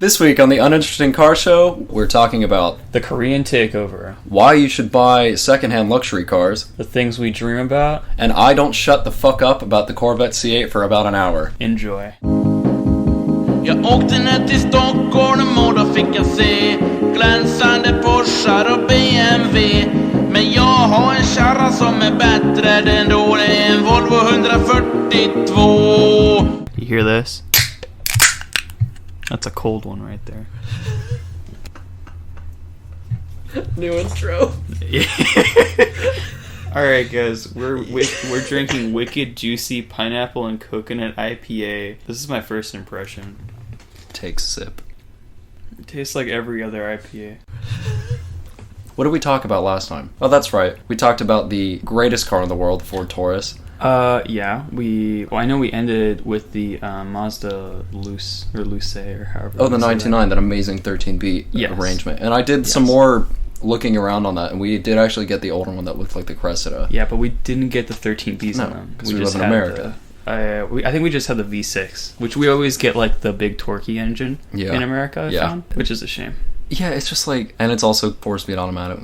This week on the Uninteresting Car Show, we're talking about the Korean takeover, why you should buy secondhand luxury cars, the things we dream about, and I don't shut the fuck up about the Corvette C8 for about an hour. Enjoy. Jag åkte ner till Stockholm och då fick jag se glänsande Porschar och BMW. Men jag har en kärra som är bättre än då, det är en Volvo 142. You hear this? That's a cold one right there. New intro. Alright guys, we're drinking Wicked Juicy Pineapple and Coconut IPA. This is my first impression. Take a sip. It tastes like every other IPA. What did we talk about last time? Oh, that's right. We talked about the greatest car in the world, the Ford Taurus. Yeah, I know we ended with the Mazda Luce or however. Oh, the 99, that amazing 13-beat arrangement. And I did some more looking around on that, and we did actually get the older one that looked like the Cressida. Yeah, but we didn't get the 13Bs on them. Because we live in America. I think we just had the V6, which we always get like the big torquey engine in America, I found, which is a shame. Yeah, it's just like, and it's also 4-speed automatic.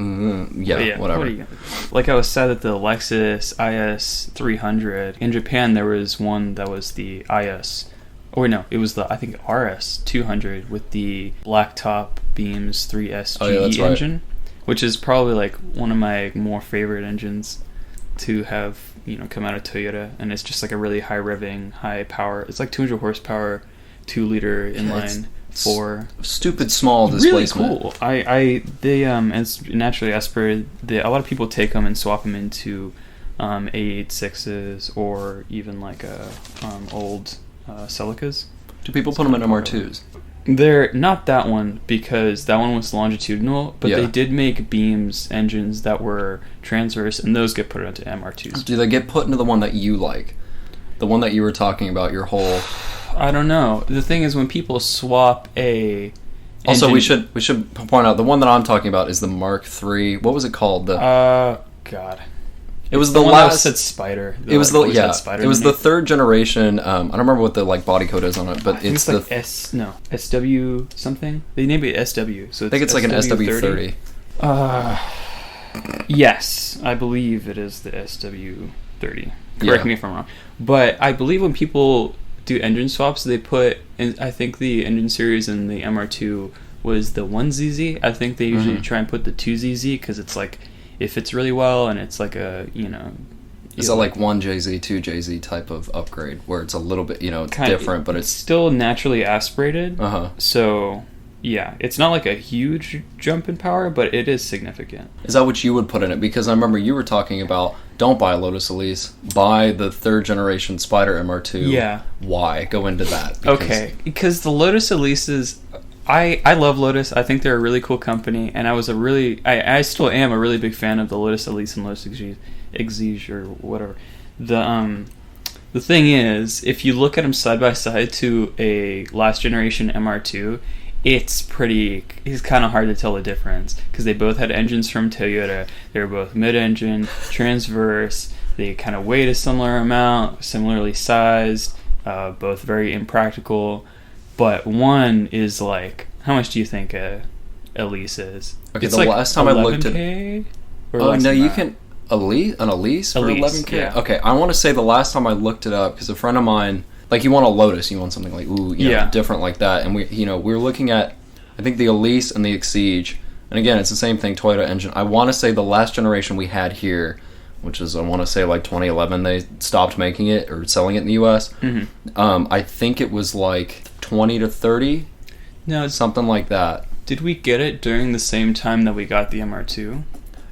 Whatever. Like I was sad that the Lexus IS 300 in Japan, there was one that was the IS, or no, it was the RS 200 with the blacktop beams 3SGE engine, which is probably like one of my more favorite engines to have come out of Toyota, and it's just like a really high revving, high power. It's like 200 horsepower, 2-liter inline. For stupid small displacement. Really cool. They it's naturally aspirated. A lot of people take them and swap them into A86s or even like old Celicas. Do people put them in MR2s? They're not that one, because that one was longitudinal, but they did make beams engines that were transverse, and those get put into MR2s. Do they get put into the one that you like? The one that you were talking about, your whole... I don't know. The thing is, when people swap a... Also, we should point out, the one that I'm talking about is the Mark III. What was it called? God. It was the one last... that said Spider. It was the third generation. I don't remember what the body code is on it, but it's the... SW something? They named it SW. So I think it's like an SW30. Yes, I believe it is the SW30. Correct me if I'm wrong. But I believe when people do engine swaps, they put, and I think the engine series in the MR2 was the 1ZZ. I think they usually try and put the 2ZZ, because it's like, it fits really well, and it's like a, Is that like 1JZ, 2JZ type of upgrade, where it's a little bit, different, but it's still naturally aspirated. So, yeah, it's not like a huge jump in power, but it is significant. Is that what you would put in it? Because I remember you were talking about, don't buy a Lotus Elise, buy the third generation Spider MR2. Yeah. Why? Go into that. Because the Lotus Elises, I love Lotus. I think they're a really cool company, and I still am a really big fan of the Lotus Elise and Lotus Exige or whatever. The thing is, if you look at them side by side to a last generation MR2, it's kind of hard to tell the difference, because they both had engines from Toyota. They were both mid-engine, transverse. They kind of weighed a similar amount, similarly sized, both very impractical. But one is like, how much do you think a Elise is? Okay, it's the last time I looked at... Oh, no, you can... An Elise for 11K? Yeah. Okay, I want to say the last time I looked it up, because a friend of mine... Like, you want a Lotus, you want something like, different like that. And we were looking at, I think, the Elise and the Exige. And again, it's the same thing, Toyota engine. I want to say the last generation we had here, which is, I want to say, like 2011, they stopped making it or selling it in the U.S. I think it was like 20 to 30. No, something like that. Did we get it during the same time that we got the MR2?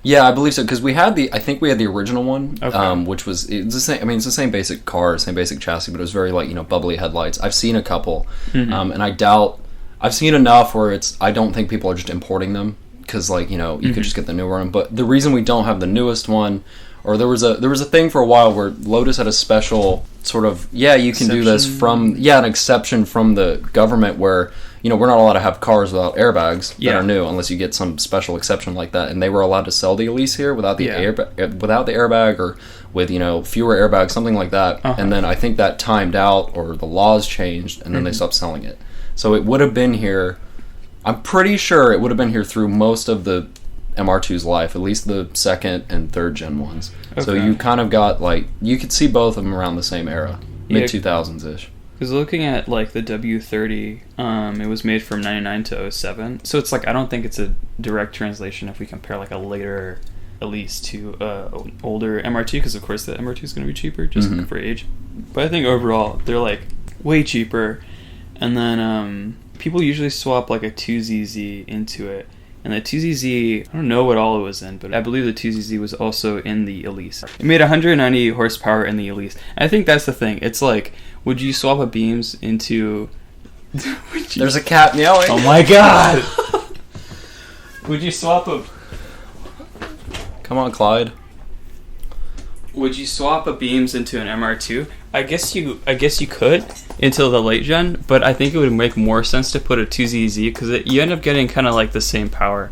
Yeah, I believe so, because we had the original one, which was, it's the same. I mean, it's the same basic car, same basic chassis, but it was very like bubbly headlights. I've seen a couple, and I've seen enough where I don't think people are just importing them, because you could just get the newer one. But the reason we don't have the newest one, or there was a thing for a while where Lotus had a special sort of you can do this from an exception from the government where. We're not allowed to have cars without airbags that are new unless you get some special exception like that. And they were allowed to sell the Elise here without the airbag or with, fewer airbags, something like that. And then I think that timed out or the laws changed and then they stopped selling it. So it would have been here. I'm pretty sure it would have been here through most of the MR2's life, at least the second and third gen ones. Okay. So you kind of got like, you could see both of them around the same era, mid 2000s ish. Because looking at like the W30, it was made from 99 to 07. So it's like, I don't think it's a direct translation if we compare like a later Elise to older MR2, because of course the MR2 is going to be cheaper just for age. But I think overall they're like way cheaper. And then people usually swap like a 2ZZ into it. And the 2ZZ, I don't know what all it was in, but I believe the 2ZZ was also in the Elise. It made 190 horsepower in the Elise. And I think that's the thing. It's like, would you swap a beams into... There's a cat meowing. Oh my god! Would you swap a... Come on, Clyde. Would you swap a beams into an MR2? I guess you could into the late gen, but I think it would make more sense to put a 2ZZ because you end up getting kind of like the same power,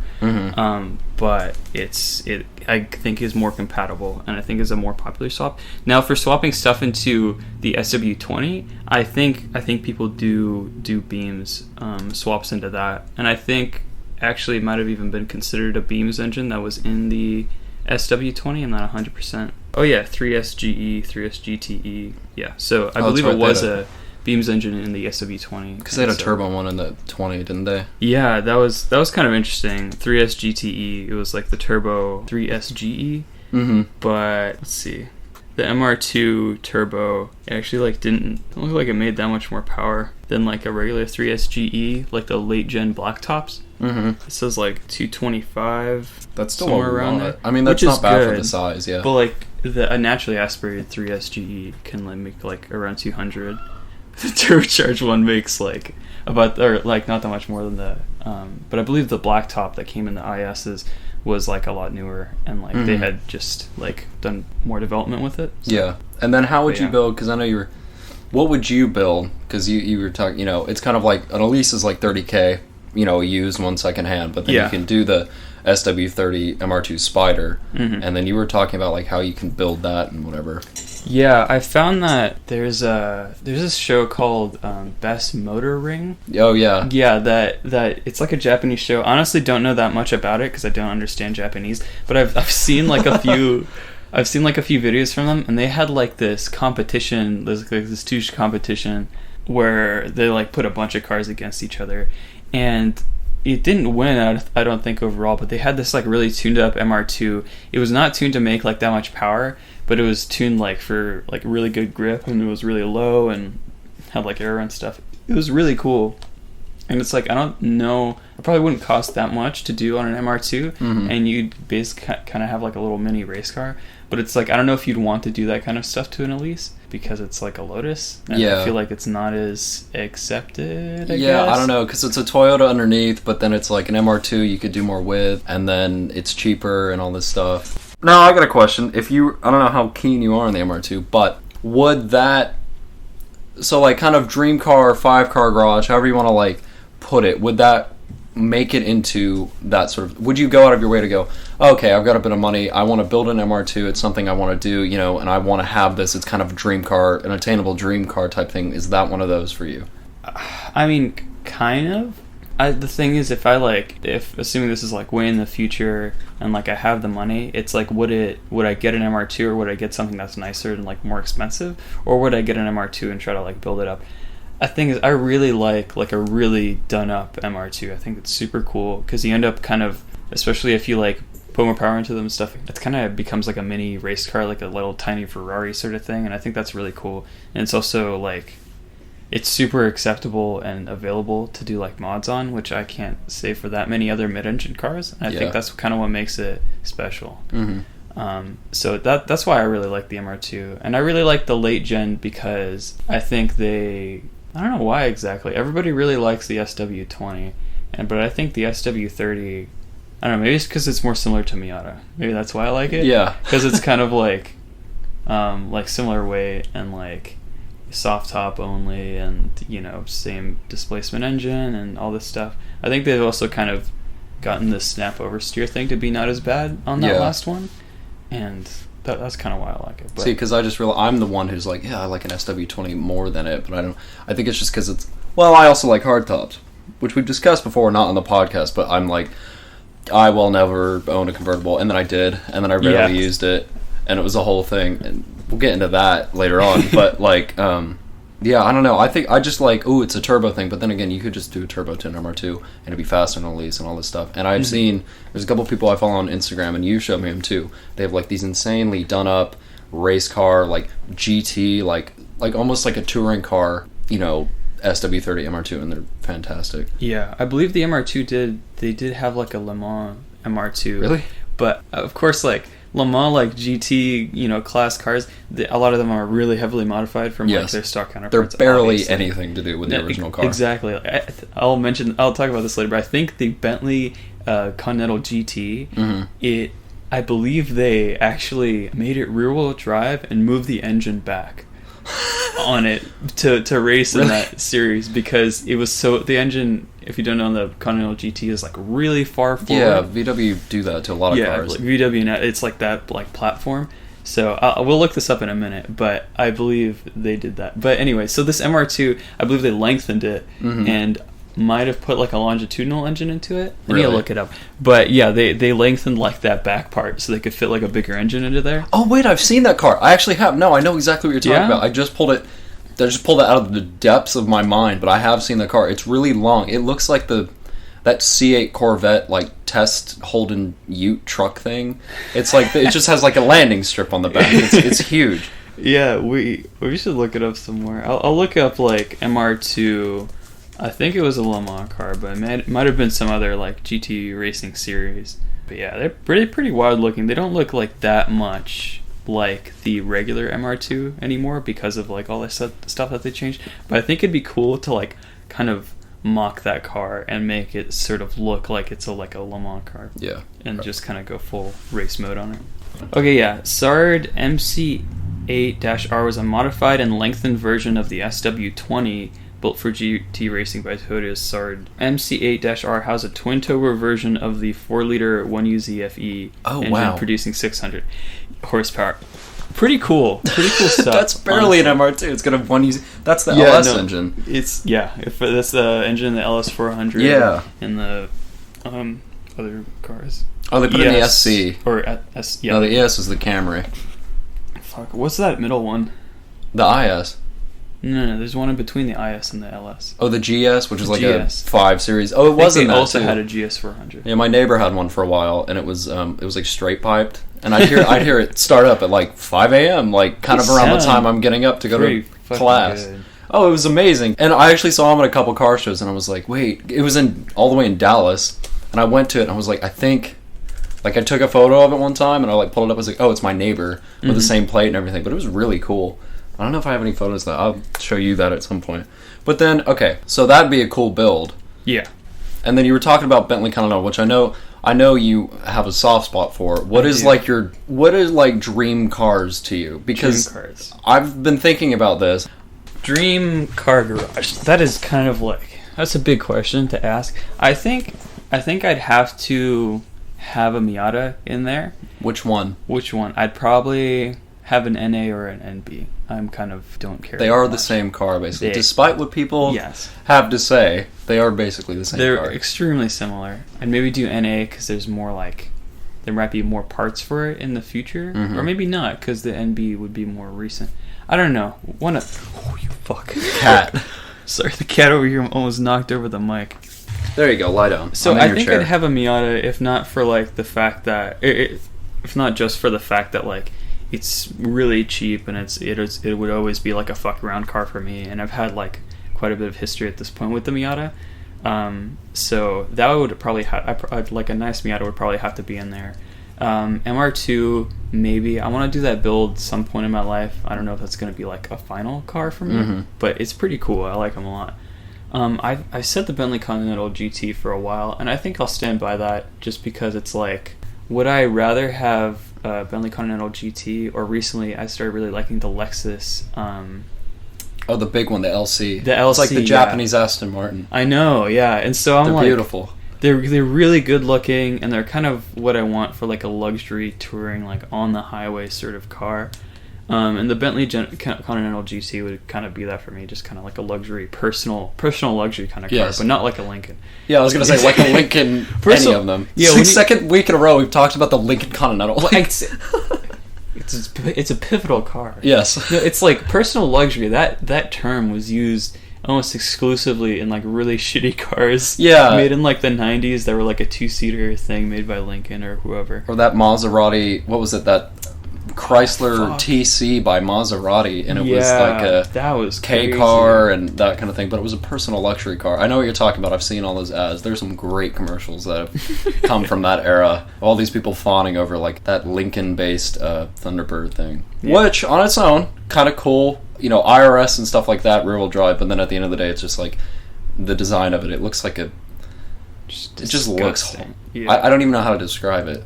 but it I think is more compatible and I think is a more popular swap. Now for swapping stuff into the SW20, I think people do beams swaps into that, and I think actually it might have even been considered a beams engine that was in the SW20. I'm not 100%. Oh yeah, 3S GE, 3S GTE. Yeah, so I believe it was a beams engine in the SW20. Because they had a turbo one in the 20, didn't they? Yeah, that was kind of interesting. 3S GTE. It was like the turbo 3S GE. But let's see, the MR2 turbo actually like didn't look like it made that much more power than like a regular 3S GE, like the late gen black tops. It says like 225. That's still somewhere around there. I mean, that's not bad for the size, yeah. But like a naturally aspirated 3S GE can like make like around 200. The turbocharged one makes like about, or like not that much more than the. But I believe the black top that came in the ISs was like a lot newer, and like they had just like done more development with it. So. Yeah, and then how would you build? Because I know you were. What would you build? Because you were talking. You know, it's kind of like an Elise is like $30K. You know, used one second hand, but then you can do the SW30 MR2 Spider, and then you were talking about like how you can build that and whatever. Yeah, I found that there's this show called Best Motor Ring. Oh yeah, yeah. That it's like a Japanese show. Honestly, don't know that much about it because I don't understand Japanese. But I've seen like a few. I've seen like a few videos from them, and they had like this competition. There's like this huge competition where they like put a bunch of cars against each other, and it didn't win, I don't think, overall, but they had this like really tuned up MR2. It was not tuned to make like that much power, but it was tuned like for like really good grip, and it was really low and had like air and stuff. It was really cool. And it's like, I don't know, it probably wouldn't cost that much to do on an MR2, and you'd basically kind of have like a little mini race car. But it's like, I don't know if you'd want to do that kind of stuff to an Elise, because it's like a Lotus, and I feel like it's not as accepted, I guess. I don't know, because it's a Toyota underneath, but then it's like an MR2 you could do more with, and then it's cheaper and all this stuff. Now, I got a question. I don't know how keen you are on the MR2, but would that, so like kind of dream car, 5-car garage, however you want to like put it, would that make it into that sort of, would you go out of your way to go, okay, I've got a bit of money, I want to build an MR2, it's something I want to do, you know, and I want to have this, it's kind of a dream car, an attainable dream car type thing. Is that one of those for you? I mean, kind of. The thing is, if assuming this is like way in the future and like I have the money, it's like, would I get an MR2 or would I get something that's nicer and like more expensive, or would I get an MR2 and try to like build it up? The thing is, I really like a really done up MR2. I think it's super cool because you end up kind of, especially if you like put more power into them and stuff, it kind of becomes like a mini race car, like a little tiny Ferrari sort of thing, and I think that's really cool. And it's also like, it's super acceptable and available to do like mods on, which I can't say for that many other mid-engine cars. And I think that's kind of what makes it special. So that's why I really like the MR2, and I really like the late gen because I think I don't know why exactly. Everybody really likes the SW20, but I think the SW30, I don't know, maybe it's because it's more similar to Miata. Maybe that's why I like it. Yeah. Because it's kind of like similar weight and like soft top only, and you know, same displacement engine and all this stuff. I think they've also kind of gotten the snap oversteer thing to be not as bad on that last one, and that's kind of why I like it. But, see, because I just realized I'm the one who's like, I like an SW20 more than it, but I think it's just because Well, I also like hardtops, which we've discussed before, not on the podcast, but I'm like, I will never own a convertible, and then I did, and then I rarely used it, and it was a whole thing, and we'll get into that later on, but like, yeah, I don't know, I think I just like, ooh, it's a turbo thing, but then again, you could just do a turbo to an MR2, and it'd be faster on a lease and all this stuff, and I've seen, there's a couple people I follow on Instagram, and you showed me them too, they have like these insanely done up race car, like GT, like almost like a touring car, you know, SW30 MR2, and they're fantastic. Yeah, I believe the MR2 did have like a Le Mans MR2. Really? But of course, like Le Mans, like GT, you know, class cars, a lot of them are really heavily modified from like their stock counterparts. They're barely anything to do with the original car. Exactly. I'll talk about this later, but I think the Bentley Continental GT, I believe they actually made it rear-wheel drive and moved the engine back on it to race in that series, because it was the engine, if you don't know, the Continental GT is like really far forward. Yeah, VW do that to a lot of cars. Yeah, VW, it's like that like platform. So we'll look this up in a minute, but I believe they did that. But anyway, so this MR2, I believe they lengthened it and might have put like a longitudinal engine into it. I need to look it up. But yeah, they lengthened like that back part so they could fit like a bigger engine into there. Oh wait, I've seen that car. I actually have. No, I know exactly what you're talking about. I just pulled it out of the depths of my mind, but I have seen the car. It's really long. It looks like that C8 Corvette like test Holden Ute truck thing. It's like it just has like a landing strip on the back. It's huge. Yeah, we should look it up somewhere. I'll look up like MR2. I think it was a Le Mans car, but it might have been some other like GT racing series. But yeah, they're pretty wild looking. They don't look like that much like the regular MR2 anymore because of like all this stuff that they changed. But I think it'd be cool to like kind of mock that car and make it sort of look like it's like a Le Mans car. Yeah. And just kind of go full race mode on it. Okay, yeah. Sard MC8-R was a modified and lengthened version of the SW20 built for GT racing by Toyota's Sard. MC8-R has a twin-turbo version of the 4-liter 1UZ FE engine producing 600 horsepower. Pretty cool stuff. That's barely an MR2. It's got a 1UZ. That's the LS engine. It's that's the engine in the LS400. Yeah. And the other cars. Oh, they put in the SC. Or S. Yeah. No, the ES is the Camry. Fuck. What's that middle one? The IS. No, there's one in between the IS and the LS. Oh, the GS, which is like a 5 Series. Oh, it wasn't that. They also had a GS400. Yeah, my neighbor had one for a while, and it was like straight piped, and I'd hear it start up at like 5 a.m., like kind of around the time I'm getting up to go to class. Good. Oh, it was amazing, and I actually saw him at a couple car shows, and I was like, wait, it was all the way in Dallas, and I went to it, and I was like, I think. Like, I took a photo of it one time, and I like pulled it up. I was like, oh, it's my neighbor with the same plate and everything. But it was really cool. I don't know if I have any photos of that. I'll show you that at some point. But then, okay, so that'd be a cool build. Yeah. And then you were talking about Bentley Continental, which I know you have a soft spot for. What is like dream cars to you? Because dream cars. I've been thinking about this. Dream car garage. That is kind of like, that's a big question to ask. I think I'd have to have a Miata in there. Which one? I'd probably have an NA or an NB. I'm kind of don't care. They are the same car, basically. Despite what people have to say, they are basically the same car. They're extremely similar. I'd maybe do NA because there's more like, there might be more parts for it in the future. Or maybe not because the NB would be more recent. I don't know. Oh, you fuck. Cat. Sorry, the cat over here almost knocked over the mic. There you go, lie down. So I think I'd have a Miata if not for like the fact that, if not just for the fact that like it's really cheap and it would always be like a fuck around car for me, and I've had like quite a bit of history at this point with the Miata. So that would probably like a nice Miata would probably have to be in there. MR2 maybe. I want to do that build some point in my life. I don't know if that's going to be like a final car for me, but it's pretty cool. I like them a lot. I said the Bentley Continental GT for a while, and I think I'll stand by that just because it's like, would I rather have Bentley Continental GT, or recently I started really liking the Lexus. Oh, the big one, the LC. The LC, it's like the Japanese Aston Martin. I know, yeah, and so they're beautiful. They're really good looking, and they're kind of what I want for like a luxury touring, like on the highway sort of car. And the Bentley Continental GT would kind of be that for me, just kind of like a luxury, personal luxury kind of car, but not like a Lincoln. Yeah, I was going to say like a Lincoln, any of them. Yeah, it's the second week in a row we've talked about the Lincoln Continental. Well, it's a pivotal car. Yes. No, it's like personal luxury. That term was used almost exclusively in like really shitty cars. Yeah. Made in like the 90s that were like a 2-seater thing made by Lincoln or whoever. Or that Maserati, what was it, that Chrysler TC by Maserati, and it was like that was K crazy. car and that kind of thing, but it was a personal luxury car. I know what you're talking about. I've seen all those ads. There's some great commercials that have come from that era. All these people fawning over like that Lincoln-based Thunderbird thing, which on its own, kind of cool. You know, IRS and stuff like that, rear-wheel drive, but then at the end of the day, it's just like the design of it. It looks like it just looks. Yeah. I don't even know how to describe it.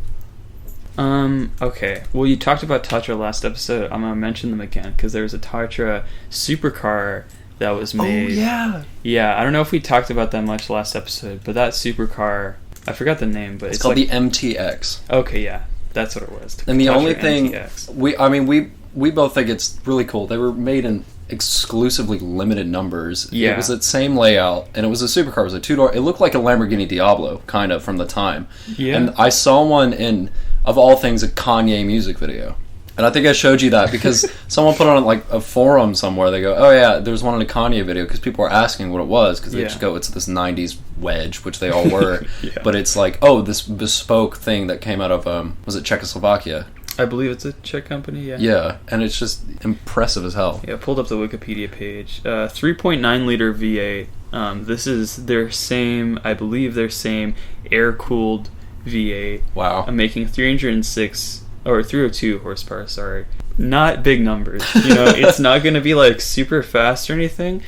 Okay. Well, you talked about Tatra last episode. I'm gonna mention them again because there was a Tatra supercar that was made. Oh yeah. Yeah, I don't know if we talked about that much last episode, but that supercar, I forgot the name, but it's called like, the MTX. Okay, yeah, that's what it was. And the Tatra only thing MTX. we both think it's really cool. They were made in exclusively limited numbers. Yeah. It was that same layout, and it was a supercar. It was a 2-door. It looked like a Lamborghini Diablo, kind of, from the time. Yeah. And I saw one in, of all things, a Kanye music video. And I think I showed you that because someone put on like a forum somewhere. They go, oh yeah, there's one in a Kanye video, because people were asking what it was, because they just go, it's this 90s wedge, which they all were. But it's like, oh, this bespoke thing that came out of, was it Czechoslovakia? I believe it's a Czech company, yeah. Yeah, and it's just impressive as hell. Yeah, pulled up the Wikipedia page. 3.9 liter V8. This is their same, I believe their same air-cooled V8. Wow. I'm making 302 horsepower, sorry. Not big numbers. You know, it's not going to be like super fast or anything,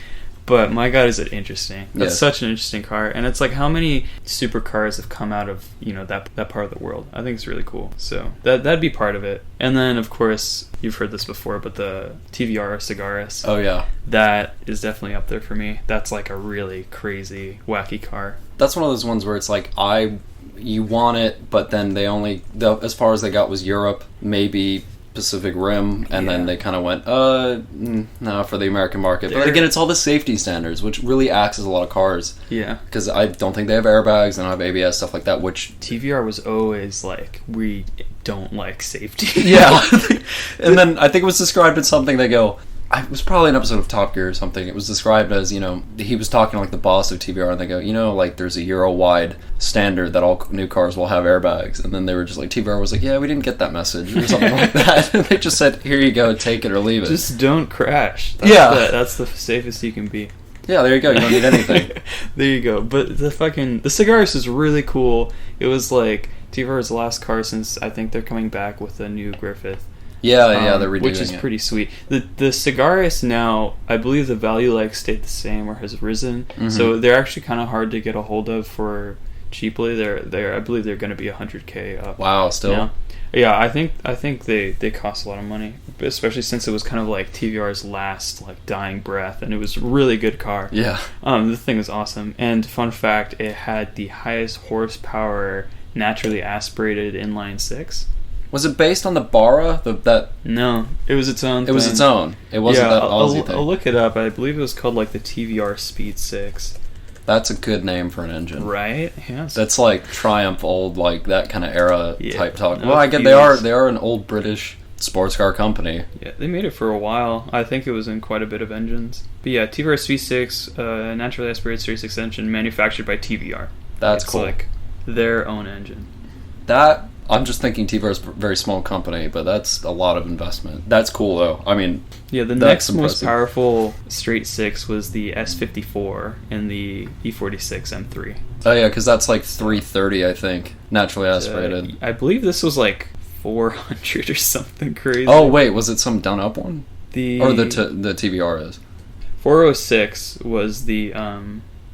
but my God, is it interesting. That's such an interesting car. And it's like, how many supercars have come out of, you know, that part of the world? I think it's really cool. So that'd be part of it. And then, of course, you've heard this before, but the TVR Sagaris. Oh, yeah. That is definitely up there for me. That's like a really crazy, wacky car. That's one of those ones where it's like, you want it, but then as far as they got was Europe, maybe Pacific Rim, and then they kind of went, no, for the American market. But again, it's all the safety standards, which really acts as a lot of cars. Yeah. Because I don't think they have airbags, they don't have ABS, stuff like that, which... TVR was always like, we don't like safety. Yeah. And then I think it was described as something, they go... It was probably an episode of Top Gear or something. It was described as, you know, he was talking to like the boss of TVR, and they go, you know, like there's a Euro-wide standard that all new cars will have airbags. And then they were just like, TVR was like, yeah, we didn't get that message or something like that. And they just said, here you go, take it or leave it. Just don't crash. That's the safest you can be. Yeah, there you go. You don't need anything. There you go. But the Sagaris is really cool. It was like TVR's last car since I think they're coming back with a new Griffith. Yeah, they're redoing it. Which is pretty sweet. The Sagaris now, I believe the value stayed the same or has risen. Mm-hmm. So they're actually kind of hard to get a hold of for cheaply. I believe they're going to be $100K up. Wow, still. Now. Yeah, I think they cost a lot of money, especially since it was kind of like TVR's last like dying breath, and it was a really good car. Yeah. The thing was awesome, and fun fact, it had the highest horsepower naturally aspirated inline six. Was it based on the Barra? No, it was its own thing. It was its own. It wasn't that Aussie thing. I'll look it up. I believe it was called like the TVR Speed 6. That's a good name for an engine. Right? Yeah. That's like Triumph old, like that kind of era type talk. No, well, I get they are an old British sports car company. Yeah, they made it for a while. I think it was in quite a bit of engines. But yeah, TVR V6, naturally aspirated Series 6 engine, manufactured by TVR. That's cool. It's like their own engine. I'm just thinking TVR is a very small company, but that's a lot of investment. That's cool, though. I mean, yeah, the next most powerful straight six was the S54 and the E46 M3. Oh, yeah, because that's like 330, I think, naturally aspirated. I believe this was like 400 or something crazy. Oh, wait, was it some done-up one? Or the TVR is? 406 was the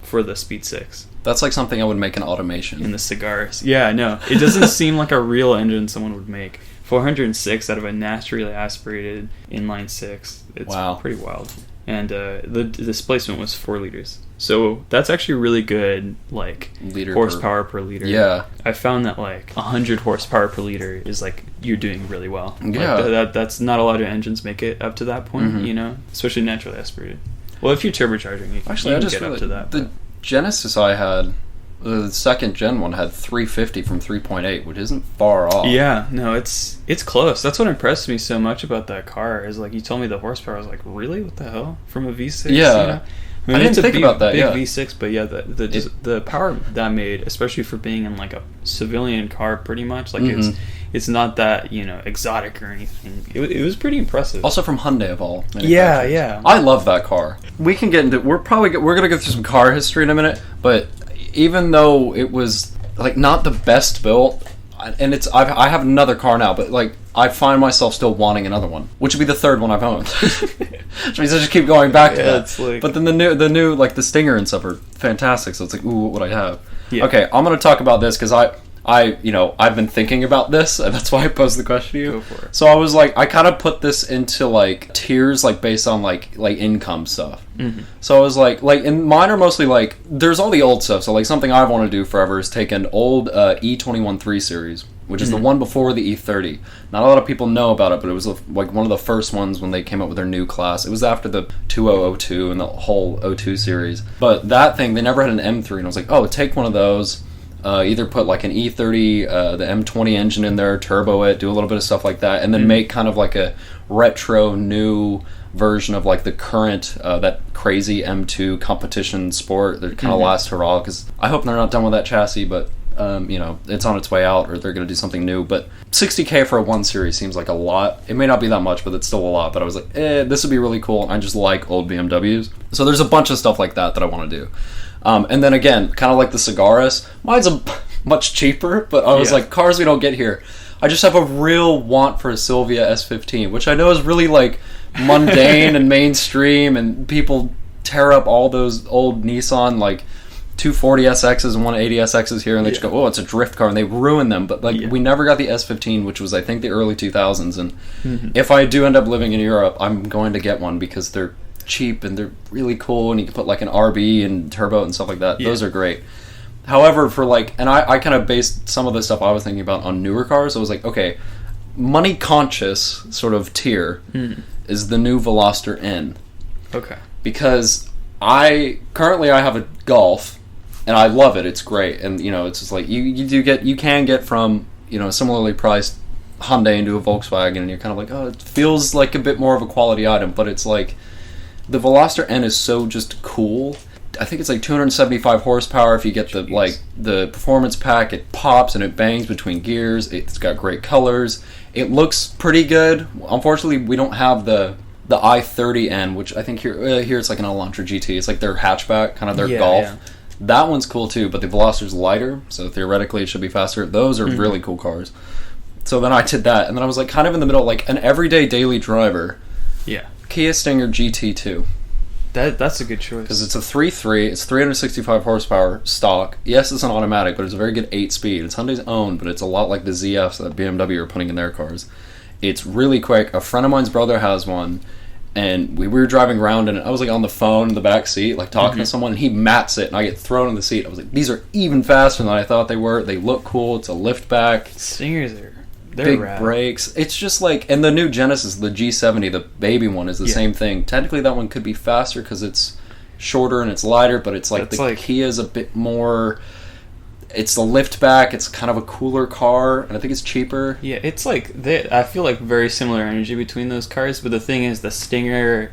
for the Speed 6. That's like something I would make in automation. In the Sagaris. Yeah, no. It doesn't seem like a real engine someone would make. 406 out of a naturally aspirated inline 6. It's pretty wild. And the displacement was 4 liters. So that's actually really good, like, horsepower per liter. Yeah. I found that, like, 100 horsepower per liter is, like, you're doing really well. Yeah. Like, that's not a lot of engines make it up to that point, you know? Especially naturally aspirated. Well, if you're turbocharging, you can get up to that. The Genesis I had, the second gen one, had 350 from 3.8, which isn't far off. Yeah, no, it's close. That's what impressed me so much about that car, is, like, you told me the horsepower. I was like, really? What the hell? From a V6? Yeah. You know? I mean, didn't think about that, big yeah. V6, but yeah, the power that made, especially for being in, like, a civilian car, pretty much, like, it's not that, you know, exotic or anything. It was pretty impressive. Also from Hyundai of all. Yeah. I love that car. We can get into. We're gonna go through some car history in a minute, but even though it was, like, not the best built, and I have another car now, but, like, I find myself still wanting another one, which would be the third one I've owned. Which means I just keep going back to that. Like... But then the new like the Stinger and stuff are fantastic. So it's like, ooh, what would I have? Yeah. Okay, I'm gonna talk about this because I've been thinking about this, and that's why I posed the question to you. Go for it. So I was like, I kind of put this into, like, tiers, like, based on like income stuff. So I was like, and mine are mostly like, there's all the old stuff. So, like, something I want to do forever is take an old E21 3 Series, which is the one before the E30. Not a lot of people know about it, but it was like one of the first ones when they came up with their new class. It was after the 2002 and the whole 02 series. But that thing, they never had an M3, and I was like, oh, take one of those. Either put, like, an E30, the M20 engine in there, turbo it, do a little bit of stuff like that, and then make kind of like a retro new version of, like, the current, that crazy M2 competition sport that kind of last hurrah, because I hope they're not done with that chassis, but, you know, it's on its way out, or they're going to do something new. But $60K for a 1 Series seems like a lot. It may not be that much, but it's still a lot. But I was like, this would be really cool. I just like old BMWs. So there's a bunch of stuff like that I want to do. And then again, kind of like the Sagaris, mine's much cheaper, but I was like, cars we don't get here. I just have a real want for a Silvia S15, which I know is really, like, mundane and mainstream, and people tear up all those old Nissan, like, 240SXs and 180SXs here, and they just go, oh, it's a drift car, and they ruin them. But, like, we never got the S15, which was, I think, the early 2000s, and if I do end up living in Europe, I'm going to get one because they're cheap and they're really cool, and you can put, like, an RB and turbo and stuff like that. Those are great. However, for, like, and I kind of based some of the stuff I was thinking about on newer cars. I was like, okay, money conscious sort of tier is the new Veloster N. Okay. Because I have a Golf, and I love it. It's great, and, you know, it's just like you can get from, you know, similarly priced Hyundai into a Volkswagen, and you're kind of like, oh, it feels like a bit more of a quality item, but it's like, the Veloster N is so just cool. I think it's like 275 horsepower if you get the performance pack. It pops and it bangs between gears. It's got great colors. It looks pretty good. Unfortunately, we don't have the i30N, which I think here it's like an Elantra GT. It's like their hatchback, kind of their Golf. Yeah. That one's cool too, but the Veloster's lighter, so theoretically it should be faster. Those are really cool cars. So then I did that, and then I was like kind of in the middle, like an everyday daily driver. Yeah. Kia Stinger GT2. That's a good choice. Because it's a 3.3, it's 365 horsepower stock. Yes, it's an automatic, but it's a very good 8-speed. It's Hyundai's own, but it's a lot like the ZFs that BMW are putting in their cars. It's really quick. A friend of mine's brother has one, and we were driving around, and I was like on the phone in the back seat, like talking to someone, and he mats it, and I get thrown in the seat. I was like, these are even faster than I thought they were. They look cool. It's a liftback. Stingers are... They're big rad. brakes. It's just like, and the new Genesis, the G70, the baby one, is the same thing. Technically, that one could be faster because it's shorter and it's lighter, but it's like Kia's a bit more. It's the liftback. It's kind of a cooler car, and I think it's cheaper. Yeah, it's like I feel like very similar energy between those cars. But the thing is, the Stinger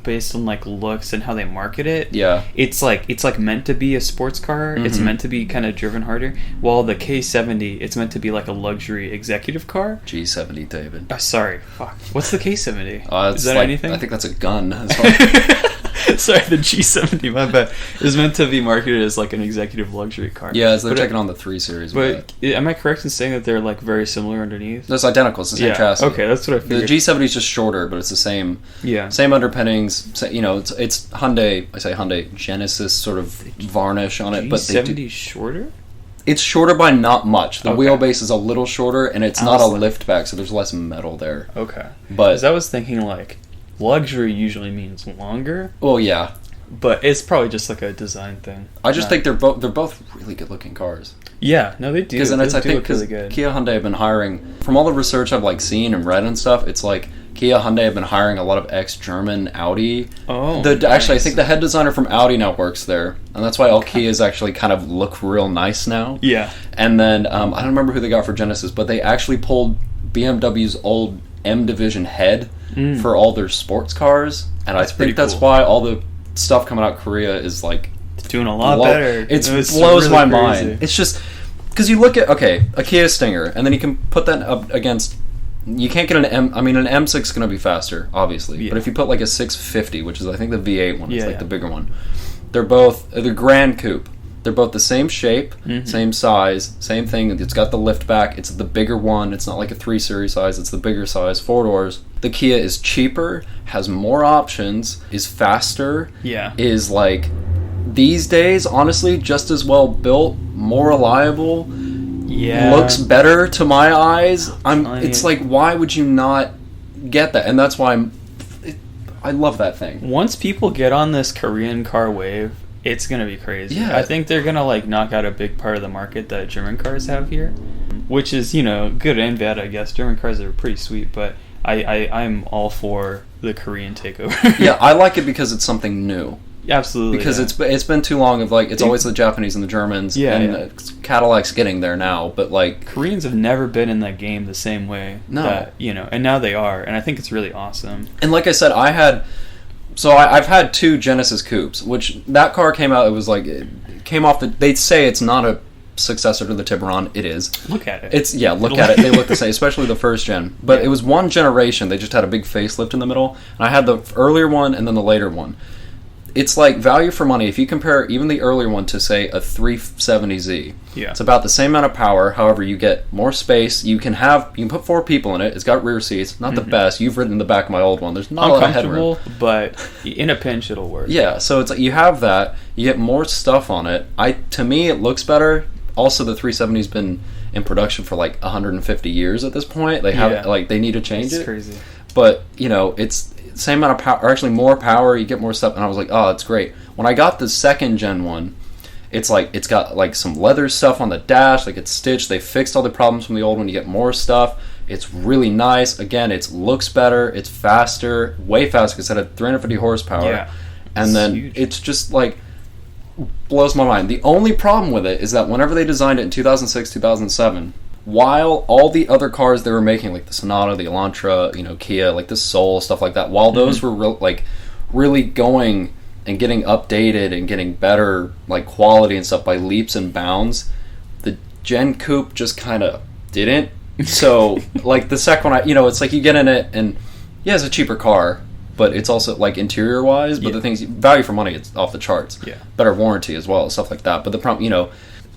based on like looks and how they market it. Yeah, it's like meant to be a sports car. It's meant to be kind of driven harder. While the K70, it's meant to be like a luxury executive car. G70, David. Sorry, fuck. What's the K70? Is that anything? I think that's a gun. Sorry, the G70, my bad. It was meant to be marketed as like an executive luxury car. Yeah, they're taking on the 3 Series. But am I correct in saying that they're like very similar underneath? It's identical. It's the same chassis. Okay, that's what I figured. The G70 is just shorter, but it's the same. Yeah. Same underpinnings. You know, it's Hyundai. I say Hyundai Genesis sort of varnish on it, but G70 shorter. It's shorter by not much. The wheelbase is a little shorter, and it's not a liftback, so there's less metal there. Okay. But I was thinking like. Luxury usually means longer. Well, yeah. but it's probably just like a design thing. I just think they're both really good looking cars. Yeah, no, they do. Because I think really good. Kia Hyundai have been hiring, from all the research I've like seen and read and stuff, it's like Kia Hyundai have been hiring a lot of ex-German Audi. Oh, Actually, I think the head designer from Audi now works there, and that's why all Kias actually kind of look real nice now. Yeah. And then I don't remember who they got for Genesis, but they actually pulled BMW's old M division head for all their sports cars, and I think that's why all the stuff coming out of Korea is like doing a lot better. It blows really my mind. It's just because you look at a Kia Stinger, and then you can put that up against. You can't get an M. I mean, an M6 is going to be faster, obviously. Yeah. But if you put like a 650, which is I think the V8 one, it's like the bigger one. They're Grand Coupe. They're both the same shape, same size, same thing. It's got the lift back. It's the bigger one. It's not like a 3 Series size. It's the bigger size, 4 doors. The Kia is cheaper, has more options, is faster. Yeah. Is like these days, honestly, just as well built, more reliable. Yeah. Looks better to my eyes. It's like, why would you not get that? And that's why I love that thing. Once people get on this Korean car wave, it's gonna be crazy. Yeah. I think they're gonna like knock out a big part of the market that German cars have here, which is good and bad, I guess. German cars are pretty sweet, but I'm all for the Korean takeover. Yeah, I like it because it's something new. Absolutely, because it's been too long of like it's always the Japanese and the Germans, Cadillac's getting there now, but like Koreans have never been in that game the same way. No, and now they are, and I think it's really awesome. And like I said, I've had 2 Genesis Coupes, which that car came out. It was like it came off the. They say it's not a successor to the Tiburon. It is. Look at it. Look at it. They look the same, especially the first gen. But it was one generation. They just had a big facelift in the middle, and I had the earlier one and then the later one. It's like value for money. If you compare even the earlier one to, say, a 370Z, it's about the same amount of power. However, you get more space. You can put 4 people in it. It's got rear seats. Not the best. You've ridden in the back of my old one. There's not a lot of headroom. But in a pinch, it'll work. Yeah, so it's like you have that. You get more stuff on it. To me, it looks better. Also, the 370's been in production for like 150 years at this point. They have they need to change it. It's crazy. But it's same amount of power, or actually more power. You get more stuff, and I was like, oh, it's great. When I got the second gen one, it's like it's got like some leather stuff on the dash, like it's stitched. They fixed all the problems from the old one. You get more stuff. It's really nice. Again, it looks better. It's faster, way faster because it had 350 horsepower. Yeah, and then huge. It's just like blows my mind. The only problem with it is that whenever they designed it in 2006, 2007. While all the other cars they were making, like the Sonata, the Elantra, Kia, like the Soul, stuff like that, while those were really going and getting updated and getting better like quality and stuff by leaps and bounds, the Gen Coupe just kind of didn't. So like the second one, it's like you get in it and it's a cheaper car, but it's also like interior wise. But the things value for money, it's off the charts. Yeah, better warranty as well, stuff like that. But the problem,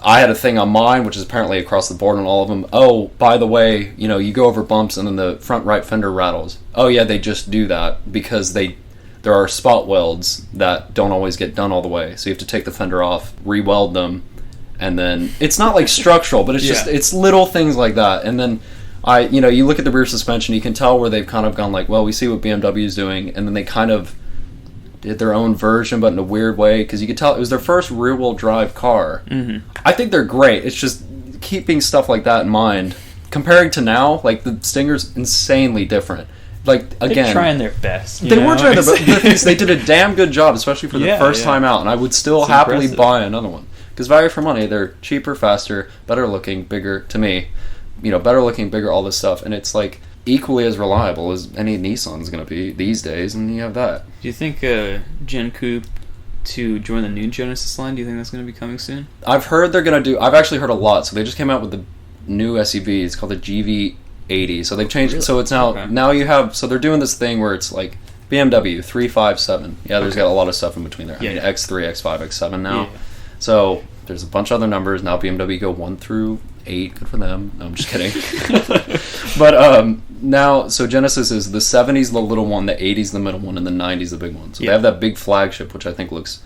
I had a thing on mine, which is apparently across the board on all of them. Oh, by the way, you go over bumps and then the front right fender rattles. Oh yeah, they just do that because there are spot welds that don't always get done all the way. So you have to take the fender off, re-weld them, and then it's not like structural, but it's just it's little things like that. And then you look at the rear suspension, you can tell where they've kind of gone like, well, we see what BMW is doing, and then they kind of did their own version, but in a weird way, because you could tell it was their first rear-wheel drive car. Mm-hmm. I think they're great. It's just keeping stuff like that in mind. Comparing to now, like the Stinger's insanely different. Like again, they're trying their best. They were trying their best. They did a damn good job, especially for the first time out, and I would still happily buy another one because value for money. They're cheaper, faster, better looking, bigger. To me, better looking, bigger, all this stuff, and it's like equally as reliable as any Nissan's going to be these days, and you have that. Do you think Gen Coupe to join the new Genesis line? Do you think that's going to be coming soon? I've heard they're going to do. I've actually heard a lot. So they just came out with the new SUV. It's called the GV80. So they've changed. Really? So it's now you have. So they're doing this thing where it's like BMW 357. Yeah, there's got a lot of stuff in between there. Yeah, I mean, X3, X5, X7 now. Yeah. So there's a bunch of other numbers now. BMW go 1 through 8. Good for them. No, I'm just kidding. But now, so Genesis is the 70s the little one, the 80s the middle one, and the 90s the big one. So they have that big flagship, which I think looks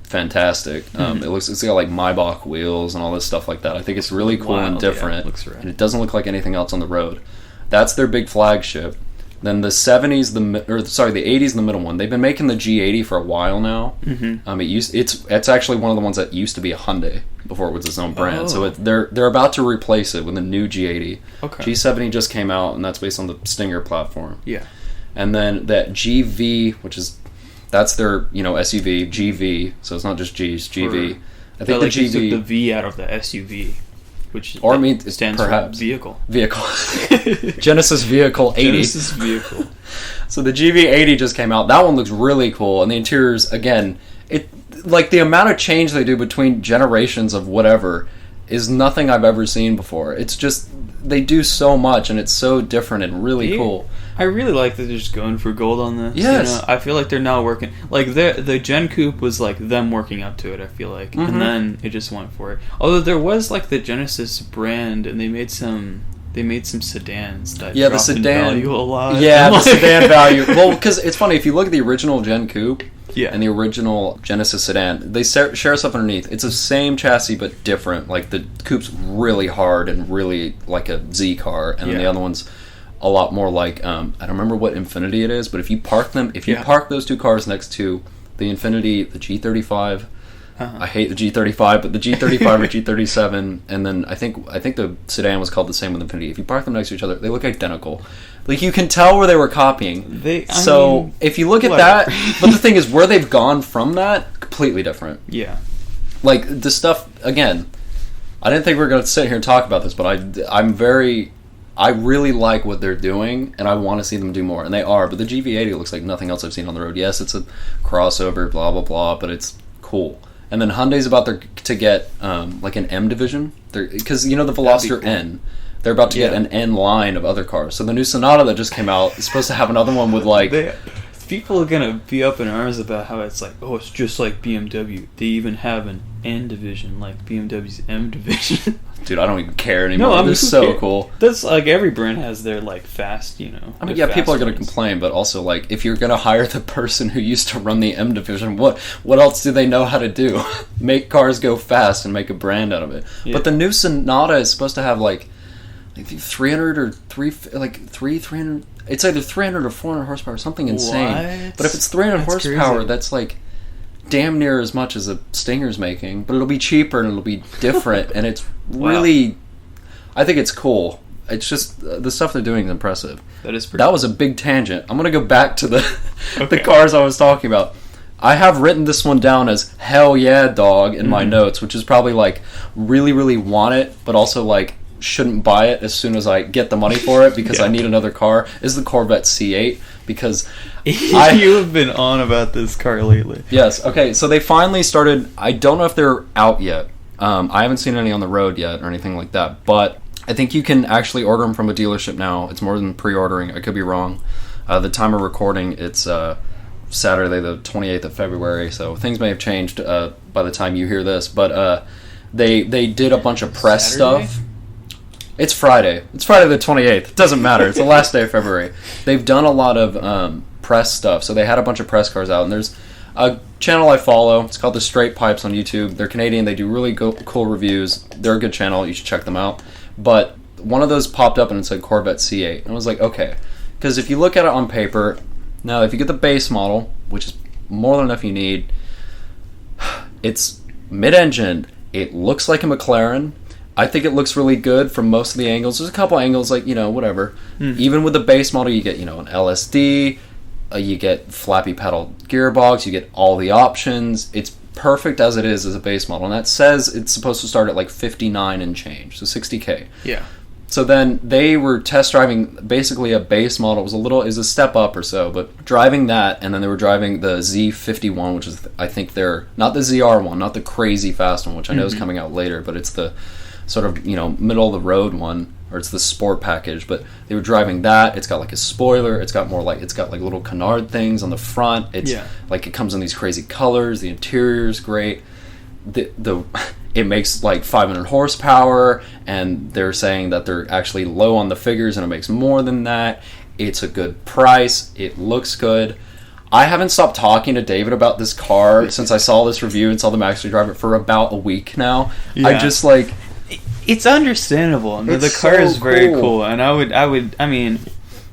fantastic. It's got like Maybach wheels and all this stuff like that. I think it's really cool and different. Looks right. And it doesn't look like anything else on the road. That's their big flagship. Then the 70s, the 80s, the middle one. They've been making the G80 for a while now. Mm-hmm. It's actually one of the ones that used to be a Hyundai before it was its own brand. So they're about to replace it with a new G80. Okay. G70 just came out, and that's based on the Stinger platform. Yeah. And then that GV, that's their SUV GV. So it's not just G, it's GV. I think the GV took the V out of the SUV. Which it stands perhaps for vehicle. Genesis Vehicle 80. Genesis Vehicle. So the GV80 just came out. That one looks really cool. And the interiors, again, the amount of change they do between generations of whatever is nothing I've ever seen before. It's just, they do so much, and it's so different and really cool. I really like that they're just going for gold on this. Yes. I feel like they're now working... Like, the Gen Coupe was, like, them working up to it, I feel like. Mm-hmm. And then it just went for it. Although there was, like, the Genesis brand, and they made some sedans that the dropped sedan in value a lot. Yeah, the sedan value. Well, because it's funny, if you look at the original Gen Coupe and the original Genesis sedan, they share stuff underneath. It's the same chassis, but different. Like, the Coupe's really hard and really like a Z car, and then the other one's a lot more like, I don't remember what Infinity it is, but if you park those two cars next to the Infinity, the G35, I hate the G35, but the G35 or G37, and then I think the sedan was called the same with Infinity. If you park them next to each other, they look identical. Like, you can tell where they were copying. If you look at that, but the thing is, where they've gone from that, completely different. Yeah. Like, the stuff, again, I didn't think we were going to sit here and talk about this, but I really like what they're doing, and I want to see them do more, and they are. But the GV80 looks like nothing else I've seen on the road. Yes, it's a crossover, blah, blah, blah, but it's cool. And then Hyundai's about to get like an M division, because the Veloster N. They're about to get an N line of other cars. So the new Sonata that just came out is supposed to have another one with like... People are going to be up in arms about how it's like, it's just like BMW. They even have an N division, like BMW's M division. Dude, I don't even care anymore. They're so cool. That's like every brand has their like fast, I mean, people are going to complain, but also like if you're going to hire the person who used to run the M division, what else do they know how to do? Make cars go fast and make a brand out of it. Yeah. But the new Sonata is supposed to have like 300 or 300. It's either 300 or 400 horsepower, something insane. What? But if it's 300 horsepower, crazy. That's like damn near as much as a Stinger's making, but it'll be cheaper and it'll be different, and it's really, I think it's cool. It's just the stuff they're doing is impressive. That was a big tangent. I'm gonna go back to the cars I was talking about. I have written this one down as hell yeah dog in my notes, which is probably like really, really want it, but also like shouldn't buy it as soon as I get the money for it because I need another car, is the Corvette C8, because you have been on about this car lately. Yes, okay, so they finally started. I don't know if they're out yet. I haven't seen any on the road yet or anything like that, but I think you can actually order them from a dealership now. It's more than pre-ordering. I could be wrong. The time of recording, it's Saturday the 28th of February, so things may have changed by the time you hear this, but they did a bunch of press stuff. It's Friday. It's Friday the 28th. It doesn't matter. It's the last day of February. They've done a lot of press stuff. So they had a bunch of press cars out. And there's a channel I follow. It's called The Straight Pipes on YouTube. They're Canadian. They do really cool reviews. They're a good channel. You should check them out. But one of those popped up and it said Corvette C8. And I was like, okay. Because if you look at it on paper, now if you get the base model, which is more than enough you need, it's mid-engine. It looks like a McLaren. I think it looks really good from most of the angles. There's a couple angles, like, whatever. Even with the base model, you get, an LSD, you get flappy pedal gearbox, you get all the options. It's perfect as it is as a base model. And that says it's supposed to start at like 59 and change, so 60K. Yeah. So then they were test driving basically a base model. It was a step up or so, but driving that, and then they were driving the Z51, which is, I think they're, not the ZR one, not the crazy fast one, which I know is coming out later, but it's the sort of, middle of the road one, or it's the sport package. But they were driving that. It's got like a spoiler. It's got little canard things on the front. It's like it comes in these crazy colors. The interior's great. It makes like 500 horsepower, and they're saying that they're actually low on the figures, and it makes more than that. It's a good price. It looks good. I haven't stopped talking to David about this car since I saw this review and saw the Max drive it for about a week now. Yeah. I just like... It's understandable. I mean, the car is very cool, and I mean,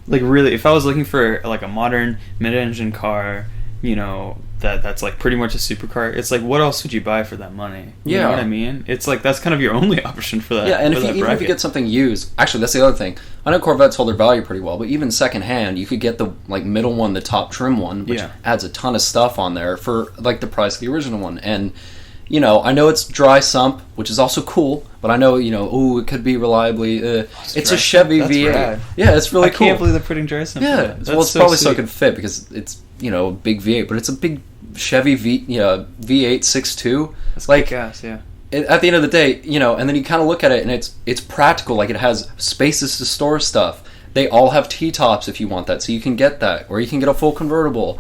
Like really, if I was looking for like a modern mid-engine car, you know, that's like pretty much a supercar, it's like, what else would you buy for that money? You know what I mean? It's like that's kind of your only option for that. Yeah, and even if you get something used, actually that's the other thing. I know Corvettes hold their value pretty well, but even secondhand, you could get the like middle one, the top trim one, which adds a ton of stuff on there for like the price of the original one. And you know, I know it's dry sump, which is also cool, but I know, you know, it could be reliably. It's a Chevy V8. Rad. Yeah, it's really cool. I can't believe they're putting dry sump. Yeah, well, it's so probably so it could fit because it's, you know, a big V8, but it's a big Chevy V8 6.2. That's like gas, yeah. At the end of the day, you know, and then you kind of look at it and it's practical. Like it has spaces to store stuff. They all have T-tops if you want that, so you can get that, or you can get a full convertible.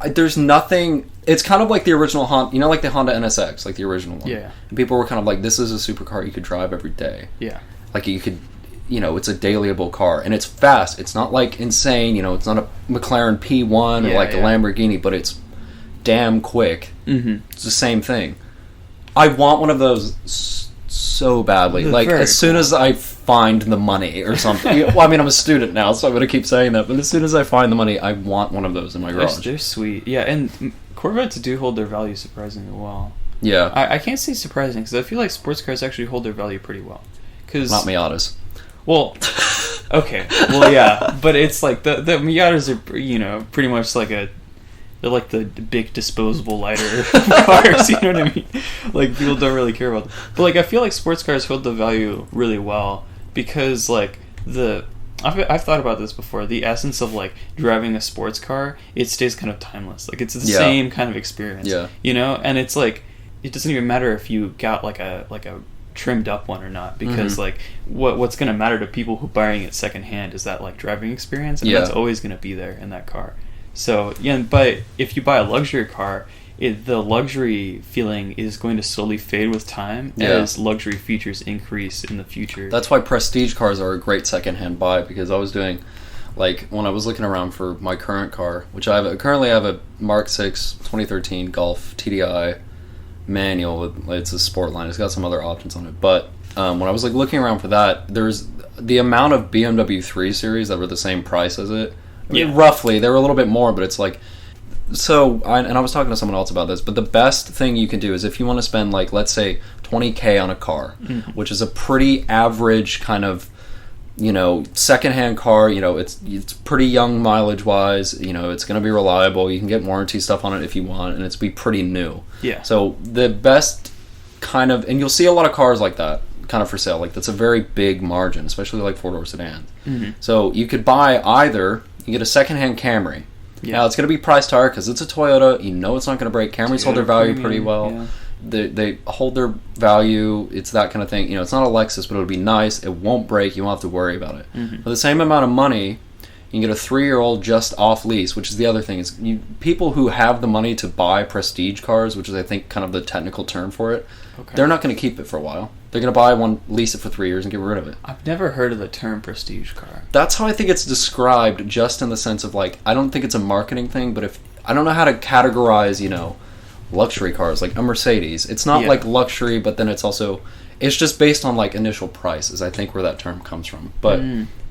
There's nothing. It's kind of like the original Honda, you know, like the Honda NSX, like the original one. Yeah. And people were kind of like, this is a supercar you could drive every day. Yeah. Like you could, you know, it's a dailyable car, and it's fast. It's not like insane, you know, it's not a McLaren P1 or like a Lamborghini, but it's damn quick. Mm-hmm. It's the same thing. I want one of those so badly. Like as soon as I find the money or something. Well, I mean, I'm a student now, so I'm going to keep saying that, but as soon as I find the money, I want one of those in my garage. They're sweet. Yeah, and Corvettes do hold their value surprisingly well. Yeah. I can't say surprising, because I feel like sports cars actually hold their value pretty well. Not Miatas. Well, okay. Well, yeah. But it's like, the Miatas are, you know, pretty much like they're like the big disposable lighter cars, you know what I mean? Like, people don't really care about them. But, like, I feel like sports cars hold the value really well because, like, I've thought about this before. The essence of, like, driving a sports car, it stays kind of timeless. Like, it's the same kind of experience, you know? And it's, like, it doesn't even matter if you got, like a trimmed up one or not, because like what's going to matter to people who buying it secondhand is that like driving experience, and that's always going to be there in that car. So yeah, but if you buy a luxury car, the luxury feeling is going to slowly fade with time as luxury features increase in the future. That's why prestige cars are a great secondhand buy, because I was doing, like, when I was looking around for my current car, which I currently have a Mark 6 2013 Golf TDI manual. It's a sport line. It's got some other options on it, but when I was like looking around for that, there's the amount of BMW 3 Series that were the same price as it. I mean, roughly, they were a little bit more, but it's like, so I was talking to someone else about this, but the best thing you can do is if you want to spend, like, let's say $20,000 on a car, which is a pretty average kind of, you know, secondhand car, you know, it's pretty young mileage wise, you know, it's going to be reliable, you can get warranty stuff on it if you want, and it's be pretty new. Yeah. So the best kind of, and you'll see a lot of cars like that kind of for sale, like that's a very big margin, especially like 4-door sedans. So you could buy either, you get a secondhand Camry. Now it's going to be priced higher because it's a Toyota, you know it's not going to break. Camrys hold their value pretty well. They hold their value. It's that kind of thing. You know, it's not a Lexus, but it'll be nice. It won't break. You won't have to worry about it. For the same amount of money, you can get a 3-year-old just off lease, which is the other thing. Is people who have the money to buy prestige cars, which is I think kind of the technical term for it, they're not going to keep it for a while. They're going to buy one, lease it for 3 years, and get rid of it. I've never heard of the term prestige car. That's how I think it's described, just in the sense of, like, I don't think it's a marketing thing, but if I don't know how to categorize, you know, luxury cars, like a Mercedes. It's not like luxury, but then it's also, it's just based on like initial prices, I think, where that term comes from. But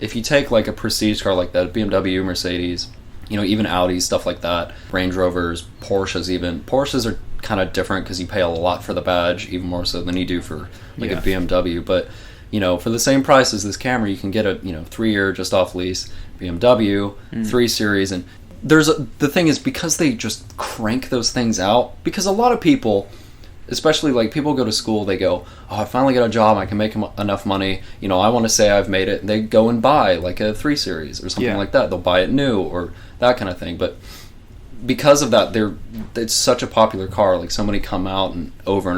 if you take like a prestige car like that, BMW, Mercedes, you know, even Audi, stuff like that, Range Rovers, Porsches even. Porsches are kind of different because you pay a lot for the badge, even more so than you do for like a BMW. But, you know, for the same price as this Camry, you can get a, you know, 3-year just off lease BMW 3 Series. And the thing is, because they just crank those things out, because a lot of people, especially like people go to school, they go, oh, I finally got a job, I can make enough money, you know, I want to say I've made it, and they go and buy like a 3 Series or something like that. They'll buy it new or that kind of thing. But because of that, it's such a popular car, like so many come out and over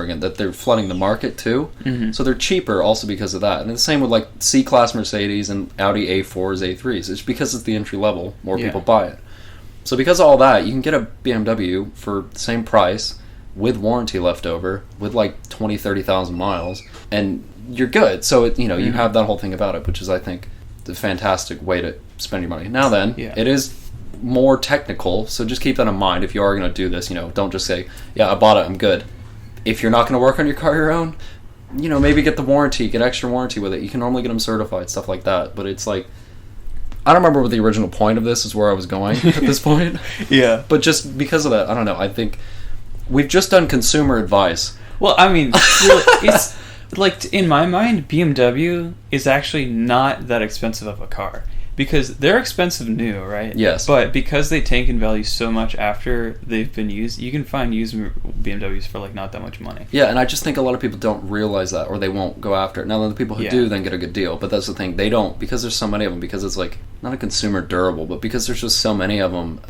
again, that they're flooding the market too. So they're cheaper also because of that. And the same with like C-Class Mercedes and Audi A4s, A3s. It's because it's the entry level, more people buy it. So because of all that, you can get a BMW for the same price with warranty left over, with like 20,000-30,000 miles, and you're good. So you know, you have that whole thing about it, which is, I think, the fantastic way to spend your money. Now then, it is more technical, so just keep that in mind if you are going to do this. You know, don't just say, yeah, I bought it, I'm good. If you're not going to work on your car your own, you know, maybe get the warranty, get extra warranty with it. You can normally get them certified, stuff like that. But it's like, I don't remember what the original point of this is, where I was going at this point. Yeah. But just because of that, I don't know. I think we've just done consumer advice. Well, I mean, it's like, in my mind, BMW is actually not that expensive of a car. Because they're expensive new, right? Yes. But because they tank in value so much after they've been used, you can find used BMWs for like not that much money. Yeah, and I just think a lot of people don't realize that, or they won't go after it. Now, the people who do then get a good deal, but that's the thing. They don't, because there's so many of them, because it's like, not a consumer durable, but because there's just so many of them,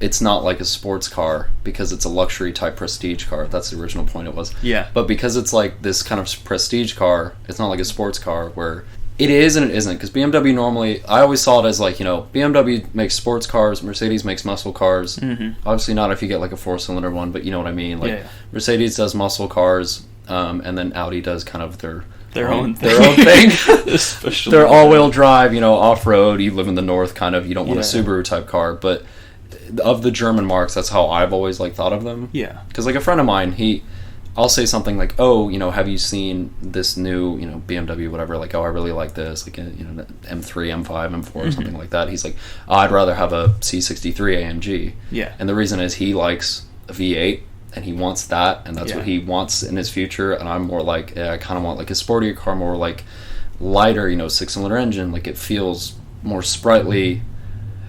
it's not like a sports car, because it's a luxury type prestige car. That's the original point it was. Yeah. But because it's like this kind of prestige car, it's not like a sports car where... It is and it isn't, because BMW normally, I always saw it as like, BMW makes sports cars, Mercedes makes muscle cars. Mm-hmm. Obviously not if you get like a 4-cylinder one, but you know what I mean. Like Mercedes does muscle cars, and then Audi does kind of their own thing. They're all-wheel drive, off-road, you live in the north kind of, you don't want a Subaru type car, but of the German marques, that's how I've always like thought of them. Yeah. Because like a friend of mine, I'll say something like, oh, have you seen this new, BMW, whatever, like, oh, I really like this, like, M3, M5, M4, or something like that. He's like, oh, I'd rather have a C63 AMG. Yeah. And the reason is he likes a V8, and he wants that, and that's what he wants in his future, and I'm more like, I kind of want, like, a sportier car, more, like, lighter, 6-cylinder engine, like, it feels more sprightly.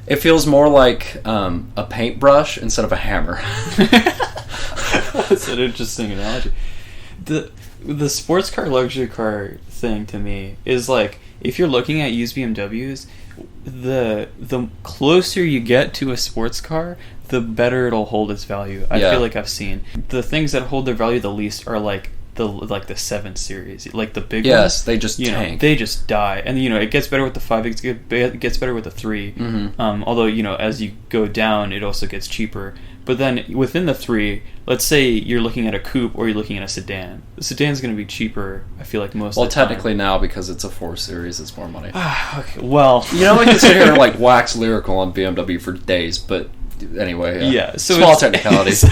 It feels more like a paintbrush instead of a hammer. That's an interesting analogy. The sports car, luxury car thing to me is like, if you're looking at used BMWs, the closer you get to a sports car, the better it'll hold its value. I feel like I've seen. The things that hold their value the least are like the 7 Series, like the big ones. Yes, they just tank. They just die, and it gets better with the 5. It gets better with the 3. Mm-hmm. Although as you go down, it also gets cheaper. But then within the 3, let's say you're looking at a coupe or you're looking at a sedan. The sedan's going to be cheaper, I feel like, most of the time. Well, technically now, because it's a 4 Series, it's more money. Okay, well... I can sit here and like wax lyrical on BMW for days, but anyway, yeah. So small technicalities.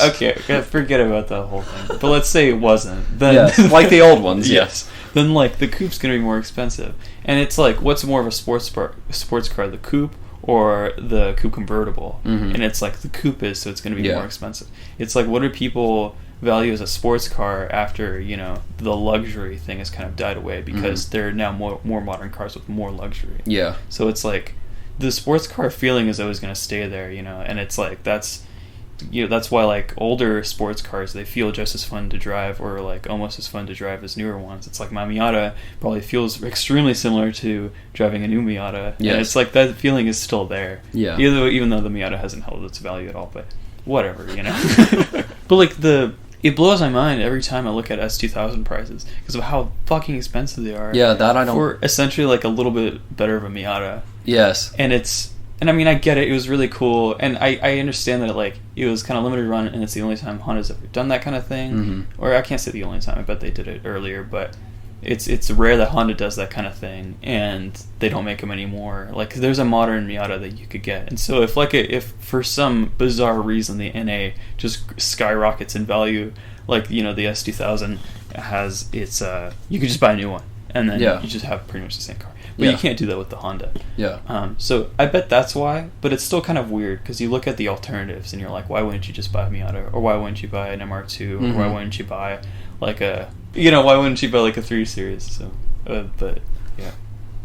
Okay, forget about that whole thing. But let's say it wasn't. Then, yes, like the old ones, yes. Then like the coupe's going to be more expensive. And it's like, what's more of a sports car, the coupe or the coupe convertible? Mm-hmm. And it's like the coupe is, so it's going to be more expensive. It's like, what do people value as a sports car after the luxury thing has kind of died away, because there are now more modern cars with more luxury. Yeah. So it's like the sports car feeling is always going to stay there, and it's like that's why like older sports cars, they feel just as fun to drive, or like almost as fun to drive as newer ones. It's like my Miata probably feels extremely similar to driving a new Miata. Yes. And it's like that feeling is still there. Yeah. Even though the Miata hasn't held its value at all, but whatever, But like it blows my mind every time I look at S2000 prices because of how fucking expensive they are. Yeah, that I don't. For essentially like a little bit better of a Miata. Yes. And I mean, I get it. It was really cool, and I understand that it was kind of limited run, and it's the only time Honda's ever done that kind of thing. Mm-hmm. Or I can't say the only time. I bet they did it earlier, but it's rare that Honda does that kind of thing, and they don't make them anymore. Like, there's a modern Miata that you could get, and so if for some bizarre reason the NA just skyrockets in value, like the S2000 has its, you could just buy a new one, and then you just have pretty much the same car. But you can't do that with the Honda. Yeah. So I bet that's why, but it's still kind of weird because you look at the alternatives and you're like, why wouldn't you just buy a Miata, or why wouldn't you buy an MR2, or why wouldn't you buy like a, why wouldn't you buy like a 3 Series? So, but yeah.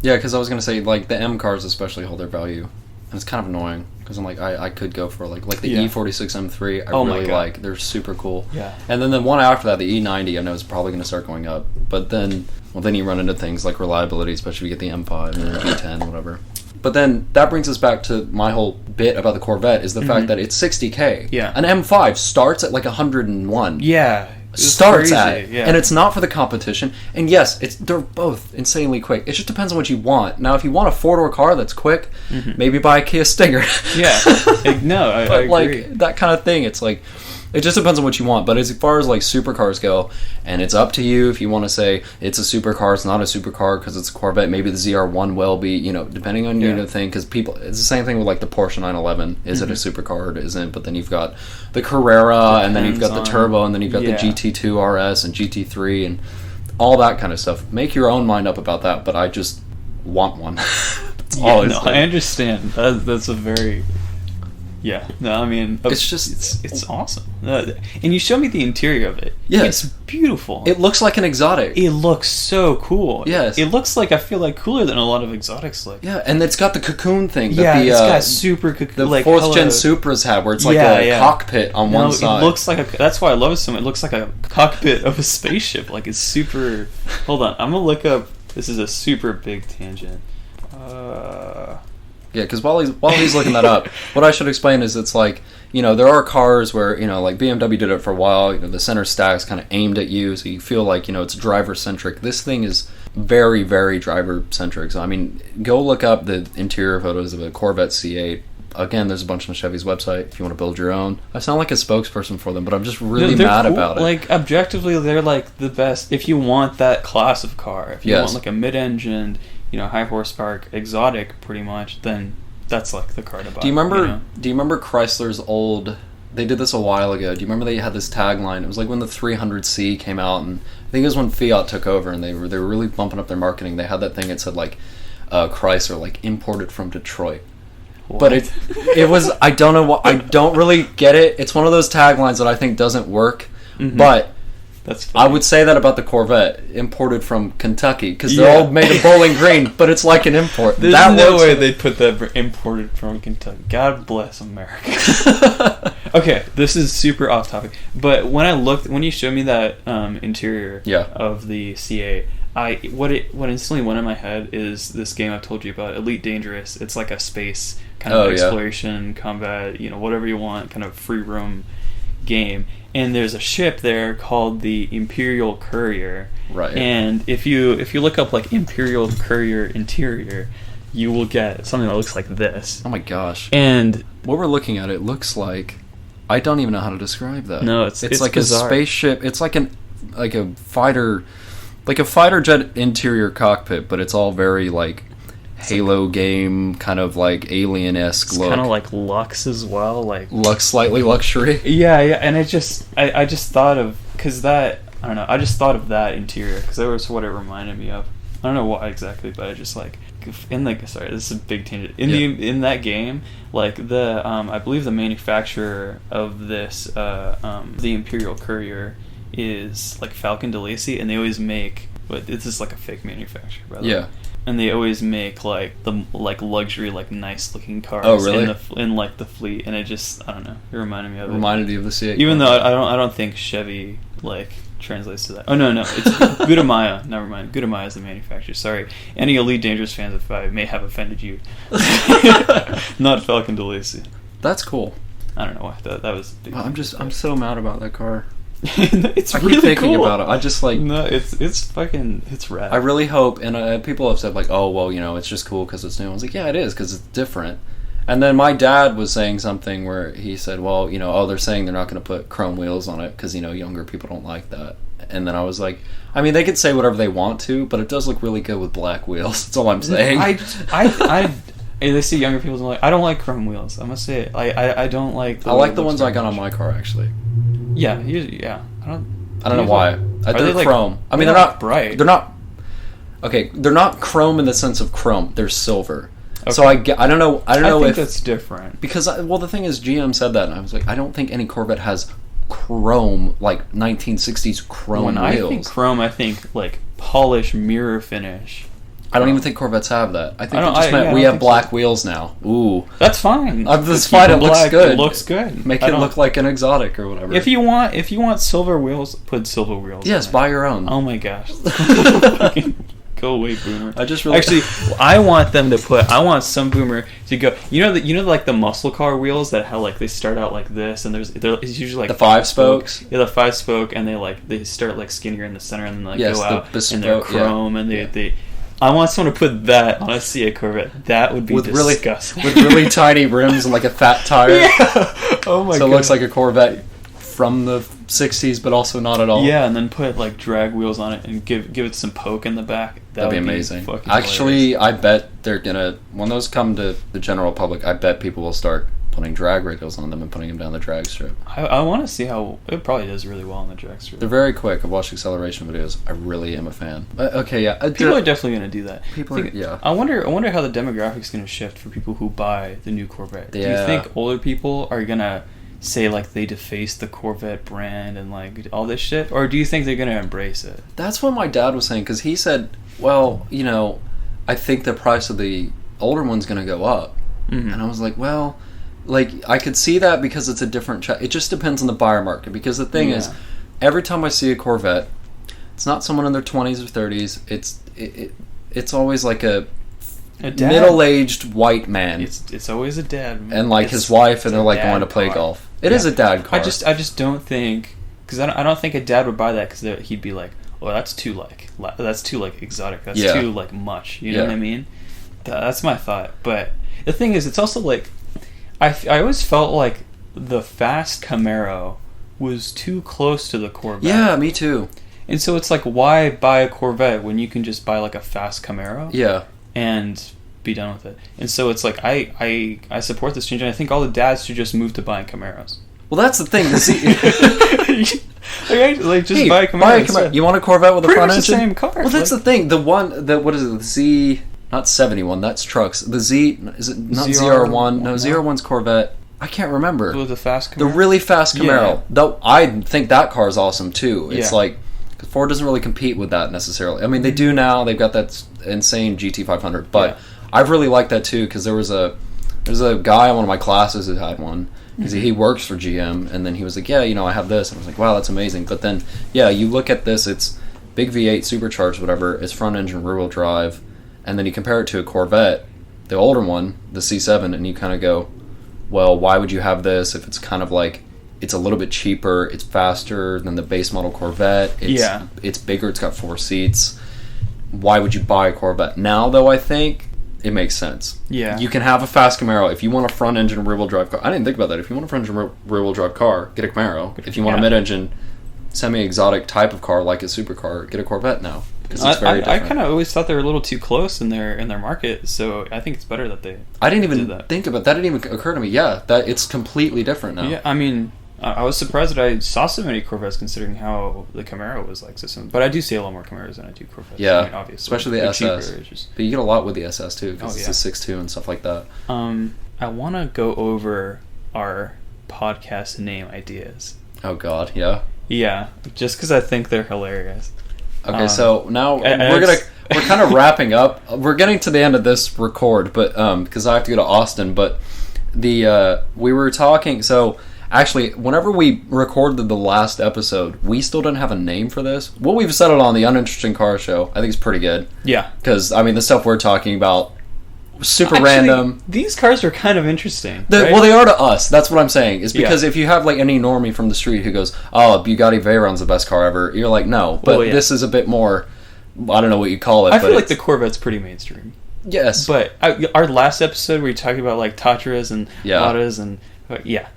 Yeah, because I was gonna say like the M cars especially hold their value, and it's kind of annoying because I'm like I could go for like the E46 M3. I really like. They're super cool. Yeah. And then the one after that, the E90, I know is probably gonna start going up, but then. Well, then you run into things like reliability, especially if you get the M5 and the V10, whatever. But then that brings us back to my whole bit about the Corvette, is the fact that it's $60K. Yeah. An M5 starts at like 101. Yeah. Starts crazy. At it. Yeah. And it's not for the competition. And yes, they're both insanely quick. It just depends on what you want. Now, if you want a 4-door car that's quick, maybe buy a Kia Stinger. Yeah. No, I agree. Like, that kind of thing, it's like... It just depends on what you want, but as far as like supercars go, and it's up to you if you want to say it's a supercar, it's not a supercar because it's a Corvette. Maybe the ZR1 will be, depending on the thing. Because it's the same thing with like the Porsche 911. Is it a supercar or isn't? But then you've got the Carrera, and then you've got the Turbo, and then you've got the GT2 RS and GT3 and all that kind of stuff. Make your own mind up about that. But I just want one. That's all no, I understand. That's a very... Yeah, no, I mean, it's just it's awesome, and you show me the interior of it. Yes, it's beautiful. It looks like an exotic. It looks so cool. Yes, it looks like, I feel like, cooler than a lot of exotics look. Yeah, and it's got the cocoon thing. Yeah, it's got super cocoon. The like 4th gen Supras have, where it's like a cockpit on one side. It looks like that's why I love it so much. It looks like a cockpit of a spaceship. Like, it's super. Hold on, I'm gonna look up. This is a super big tangent. Yeah, because while he's looking that up, what I should explain is it's like, you know, there are cars where, you know, like BMW did it for a while, you know, the center stack's kind of aimed at you, so you feel like, you know, it's driver-centric. This thing is very, very driver-centric. So, I mean, go look up the interior photos of a Corvette C8. Again, there's a bunch on Chevy's website if you want to build your own. I sound like a spokesperson for them, but I'm just really mad cool. about it. Like, objectively, they're like the best. If you want that class of car, if you want like a mid-engined, you know, high horsepower exotic, pretty much, then that's like the car to buy. Do you remember? You know? Do you remember Chrysler's old? They did this a while ago. Do you remember they had this tagline? It was like when the 300C came out, and I think it was when Fiat took over, and they were really bumping up their marketing. They had that thing that said like Chrysler, like imported from Detroit. What? But it was, I don't know what, I don't really get it. It's one of those taglines that I think doesn't work, but. That's funny. I would say that about the Corvette, imported from Kentucky, because they're all made of Bowling Green, but it's like an import. There's no way they'd put that imported from Kentucky. God bless America. Okay, this is super off topic, but when you showed me that interior of the C8, what instantly went in my head is this game I've told you about, Elite Dangerous. It's like a space kind of exploration, combat, you know, whatever you want, kind of free roam game. And there's a ship there called the Imperial Courier. Right. And if you look up like Imperial Courier interior, you will get something that looks like this. Oh my gosh. And what we're looking at, it looks like, I don't even know how to describe that. No, it's like bizarre. A spaceship. It's like a fighter jet interior cockpit, but it's all very like Halo game, kind of like alien-esque look. Kind of like Lux as well, like slightly luxury. Yeah, and I just thought of, because that, I don't know, I just thought of that interior because that was what it reminded me of. I don't know why exactly, but I just like sorry, this is a big tangent. In that game, like the I believe the manufacturer of this the Imperial Courier is like Falcon de Lacy, and they always make, but this is like a fake manufacturer, by the way. And they always make like the luxury, like nice looking cars. Oh, really? In like the fleet, and it just, I don't know, it reminded me of it. Reminded you of the C8. Even though I don't think Chevy like translates to that. Oh no, it's Gudamaya. Never mind. Gudamaya is the manufacturer. Sorry, any Elite Dangerous fans, if I may have offended you. Not Falcon de Lacy. That's cool. I don't know why that was. I'm so mad about that car. It's I really keep thinking cool. about it. I just like, no, it's rad. I really hope, and people have said like, oh well, you know, it's just cool because it's new. I was like, yeah, it is because it's different. And then my dad was saying something where he said, well, you know, they're saying they're not going to put chrome wheels on it because, you know, younger people don't like that. And then I was like, I mean, they could say whatever they want to, but it does look really good with black wheels. That's all I'm saying. They see younger people like, I don't like chrome wheels. I must say it. I don't like. I like the ones I got on my car actually. Yeah. I don't know why. They're like, chrome. I mean, they're not bright. They're not. Okay, they're not chrome in the sense of chrome. They're silver. Okay. So I don't know. I think that's different because the thing is, GM said that, and I was like, I don't think any Corvette has chrome, like 1960s chrome wheels. I think chrome, I think like polished mirror finish. I don't even think Corvettes have that. I think it just meant we have black wheels now. Ooh, that's fine. That's fine. It looks good. It looks good. Make it look like an exotic or whatever. If you want silver wheels, put silver wheels. Yes, buy your own. Oh my gosh. Go away, boomer. I want them to put. I want some boomer to go. You know, like the muscle car wheels that how like they start out like this, and it's usually like the 5 spokes. Yeah, the 5 spoke, and they start like skinnier in the center, and then like go out, and they're chrome, and they. I want someone to put that on a C8 Corvette. That would be disgusting. With really tiny rims and like a fat tire. Yeah. Oh my god. So it looks like a Corvette from the 60s, but also not at all. Yeah, and then put like drag wheels on it and give it some poke in the back. That'd be amazing. Actually, hilarious. I bet they're gonna, when those come to the general public, I bet people will start putting drag radials on them and putting them down the drag strip. I want to see how it probably does really well on the drag strip. They're very quick. I've watched acceleration videos. I really am a fan. Okay, yeah. People are definitely going to do that. Yeah. I wonder how the demographic's going to shift for people who buy the new Corvette. Yeah. Do you think older people are going to say like they deface the Corvette brand and like all this shit, or do you think they're going to embrace it? That's what my dad was saying, because he said, well, you know, I think the price of the older one's going to go up. Mm-hmm. And I was like, well, like, I could see that because it's a different... it just depends on the buyer market. Because the thing is, every time I see a Corvette, it's not someone in their 20s or 30s. It's always like a middle-aged white man. It's always a dad. And, like, his wife, and they're, like, going to play golf. It is a dad car. I just don't think... Because I don't think a dad would buy that, because he'd be like, well, that's too exotic. That's too, like, much. You know what I mean? That's my thought. But the thing is, it's also, like... I always felt like the fast Camaro was too close to the Corvette. Yeah, me too. And so it's like, why buy a Corvette when you can just buy like a fast Camaro? Yeah. And be done with it. And so it's like, I support this change, and I think all the dads should just move to buying Camaros. Well, that's the thing. Just buy a Camaro. You want a Corvette with a front engine? The same car. Well, that's the thing. What is it? The Z... Not 71, that's trucks. The Z, is it not ZR1? No, ZR1's Corvette. I can't remember. The fast Camaro? The really fast Camaro. Yeah. Though I think that car is awesome too. It's like, cause Ford doesn't really compete with that necessarily. I mean, they do now. They've got that insane GT500. But I've really liked that too, because there's a guy in one of my classes who had one. Because he works for GM, and then he was like, yeah, you know, I have this. And I was like, wow, that's amazing. But then, yeah, you look at this, it's big V8, supercharged, whatever. It's front engine, rear wheel drive. And then you compare it to a Corvette, the older one, the C7, and you kind of go, well, why would you have this if it's kind of like, it's a little bit cheaper, it's faster than the base model Corvette, it's bigger, it's got 4 seats. Why would you buy a Corvette? Now, though, I think it makes sense. Yeah. You can have a fast Camaro. If you want a front engine rear wheel drive car, I didn't think about that. If you want a front engine rear wheel drive car, get a Camaro. If you want a mid engine, semi exotic type of car like a supercar, get a Corvette now. I kind of always thought they were a little too close in their market, so I think it's better that they. I didn't even think about that. Didn't even occur to me. Yeah, that it's completely different now. Yeah, I mean, I was surprised that I saw so many Corvettes, considering how the Camaro was like. But I do see a lot more Camaros than I do Corvettes. Yeah, I mean, obviously, especially the SS. But you get a lot with the SS too, because it's a 6.2 and stuff like that. I want to go over our podcast name ideas. Oh God, yeah. Yeah, just because I think they're hilarious. Okay, so now we're kind of wrapping up. We're getting to the end of this record, but because I have to go to Austin. But we were talking. So actually, whenever we recorded the last episode, we still didn't have a name for this. Well, we've settled on the Uninteresting Car Show. I think it's pretty good. Yeah. Because I mean, the stuff we're talking about. Super random. These cars are kind of interesting. Right? Well, they are to us. That's what I'm saying. Is because if you have like any normie from the street who goes, "Oh, Bugatti Veyron's the best car ever," you're like, "No." But this is a bit more. I don't know what you call it. I feel like the Corvette's pretty mainstream. Yes, but our last episode where you talked about like Tatras and Ladas and.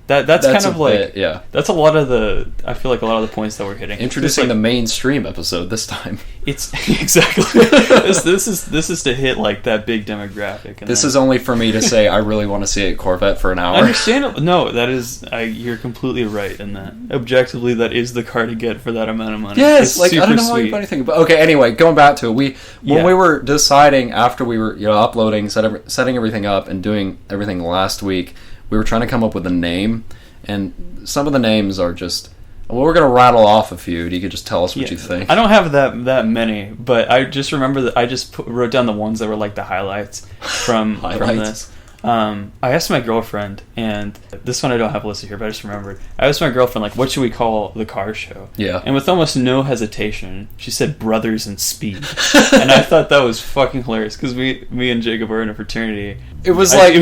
That's kind of like that's a lot of the. I feel like a lot of the points that we're hitting. Introducing the mainstream episode this time. It's exactly this is to hit like that big demographic. And this is only for me to say I really want to see a Corvette for an hour. Understandable. No, that is you're completely right in that. Objectively, that is the car to get for that amount of money. Yes, it's like I don't know how anybody think about. Okay, anyway, going back to it, when we were deciding after we were uploading, setting everything up, and doing everything last week. We were trying to come up with a name, and some of the names are just... Well, we're going to rattle off a few. You could just tell us what you think. I don't have that many, but I just remember that I just wrote down the ones that were like the highlights from this. I asked my girlfriend, and this one I don't have listed here, but I just remembered. I asked my girlfriend, like, what should we call the car show? Yeah. And with almost no hesitation, she said Brothers in Speed. And I thought that was fucking hilarious, because me and Jacob are in a fraternity. It was funny.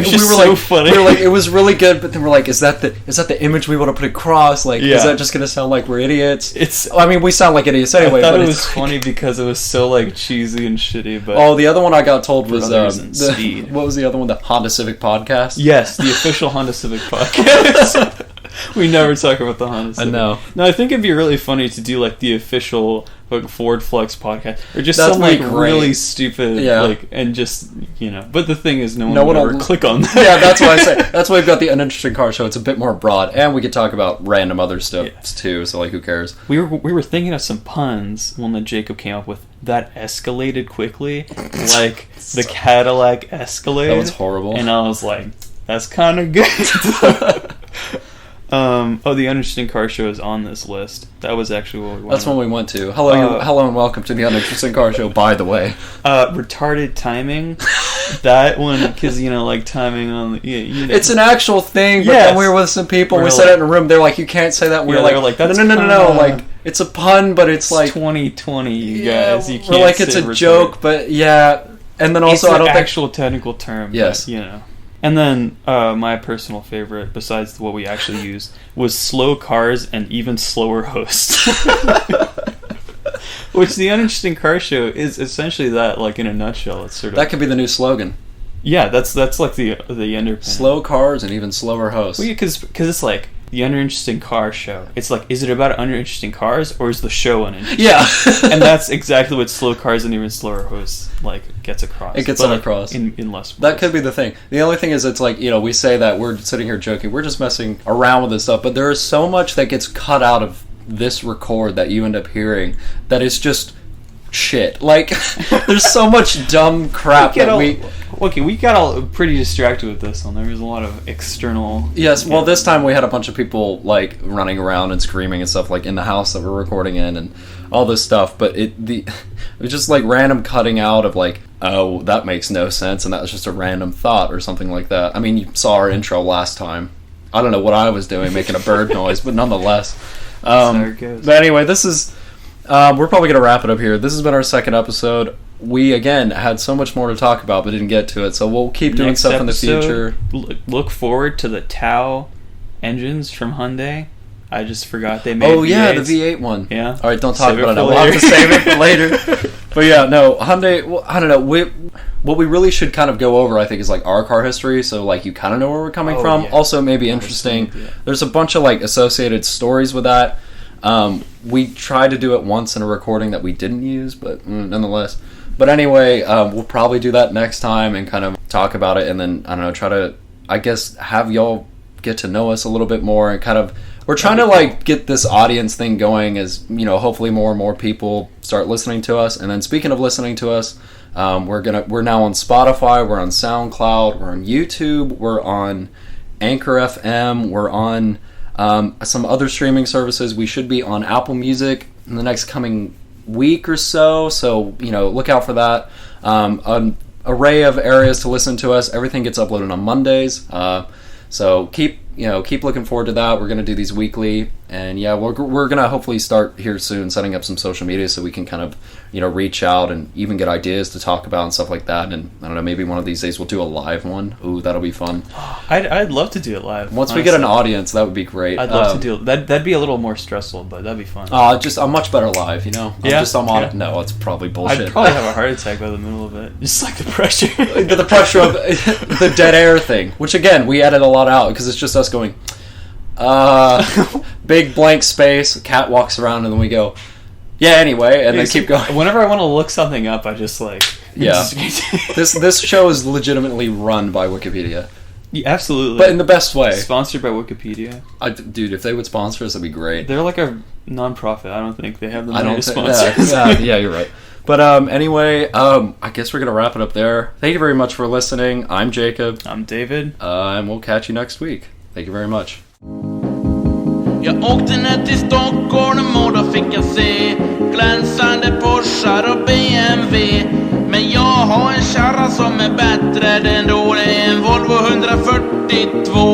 We were like, it was really good, but then we're like, is that the image we want to put across? Like, is that just going to sound like we're idiots? I mean, we sound like idiots anyway. I thought it was funny because it was so like cheesy and shitty. But the other one I got told was Speed. What was the other one? The Honda Civic podcast. Yes, the official Honda Civic podcast. We never talk about the Honda Civic. I know. No, I think it'd be really funny to do like the official like Ford Flex podcast, or just That'd some be like great. really stupid, like, and just But the thing is, no one would ever click on that. Yeah, that's why I say. That's why we've got the Uninteresting Car Show. It's a bit more broad, and we could talk about random other stuff too. So like, who cares? We were thinking of some puns when that Jacob came up with. That escalated quickly, like the Cadillac Escalade. That was horrible. And I was like, that's kind of good. The Uninteresting Car Show is on this list. That was actually what we went. That's when we went to. Hello and welcome to the Uninteresting Car Show, by the way. Retarded timing. That one, because, like timing on the... It's an actual thing, but then we were with some people, we said it in a room, they're like, you can't say that. We were like, no, like, it's a pun, but it's like... 2020, you guys. You can't we're like, it's a retarded. Joke, but yeah. And then also, it's I don't think... actual technical term. Yes. But, And then my personal favorite, besides what we actually used, was slow cars and even slower hosts. Which the Uninteresting Car Show is essentially that, like in a nutshell. It's sort of that could be the new slogan. Yeah, that's like the underpin. Slow cars and even slower hosts. Well, because it's like the Uninteresting Car Show. It's like, is it about uninteresting cars or is the show uninteresting? Yeah. And that's exactly what slow cars and even slower hosts gets across. It gets across in less words. That could be the thing. The only thing is, it's like, we say that we're sitting here joking, we're just messing around with this stuff, but there is so much that gets cut out of this record that you end up hearing that is just shit. Like, there's so much dumb crap we got all pretty distracted with this one. There was a lot of external... Yes, well, this time we had a bunch of people, like, running around and screaming and stuff, like, in the house that we're recording in and all this stuff, but it was just, like, random cutting out of, like, oh, that makes no sense, and that was just a random thought or something like that. I mean, you saw our intro last time. I don't know what I was doing, making a bird noise, but nonetheless. But anyway, this is... we're probably going to wrap it up here. This has been our second episode. We, again, had so much more to talk about, but didn't get to it, so we'll keep doing stuff in the future. Look forward to the Tau engines from Hyundai. I just forgot they made V8s. Yeah, the V8 one. Yeah. All right, don't talk about it now. We'll have to save it for later. But yeah, no, Hyundai, well, I don't know. What we really should kind of go over, I think, is like our car history, so like you kind of know where we're coming from. Yeah. Also, maybe interesting. There's a bunch of like associated stories with that. We tried to do it once in a recording that we didn't use, but nonetheless. But anyway, we'll probably do that next time and kind of talk about it, and then, I don't know, try to, I guess, have y'all get to know us a little bit more and kind of, we're trying to like get this audience thing going as, hopefully more and more people start listening to us. And then speaking of listening to us, we're now on Spotify, we're on SoundCloud, we're on YouTube, we're on Anchor FM, we're on some other streaming services. We should be on Apple Music in the next coming week or so, look out for that. An array of areas to listen to us. Everything gets uploaded on Mondays, so keep looking forward to that. We're going to do these weekly, and we're going to hopefully start here soon setting up some social media so we can kind of reach out and even get ideas to talk about and stuff like that. And I don't know, maybe one of these days we'll do a live one. Ooh, that'll be fun. I'd love to do it live. Once honestly, we get an audience, that would be great. I'd love to do it. That'd be a little more stressful, but that'd be fun. I'm much better live, I'm on it. No, it's probably bullshit. I'd probably have a heart attack by the middle of it. Just like the pressure. The pressure of the dead air thing, which again, we edit a lot out because it's just us going, big blank space, cat walks around, and then we go, yeah, anyway, and then keep going. Whenever I want to look something up, I just like... Yeah. This show is legitimately run by Wikipedia. Yeah, absolutely. But in the best way. Sponsored by Wikipedia. Dude, if they would sponsor us, that'd be great. They're like a non-profit. I don't think they have the money to sponsor us. Yeah, you're right. But anyway, I guess we're going to wrap it up there. Thank you very much for listening. I'm Jacob. I'm David. And we'll catch you next week. Thank you very much. Jag åkte ner till Stockholm och då fick jag se glänsande Porschar och BMW. Men jag har en kärra som är bättre ändå, det är en Volvo 142.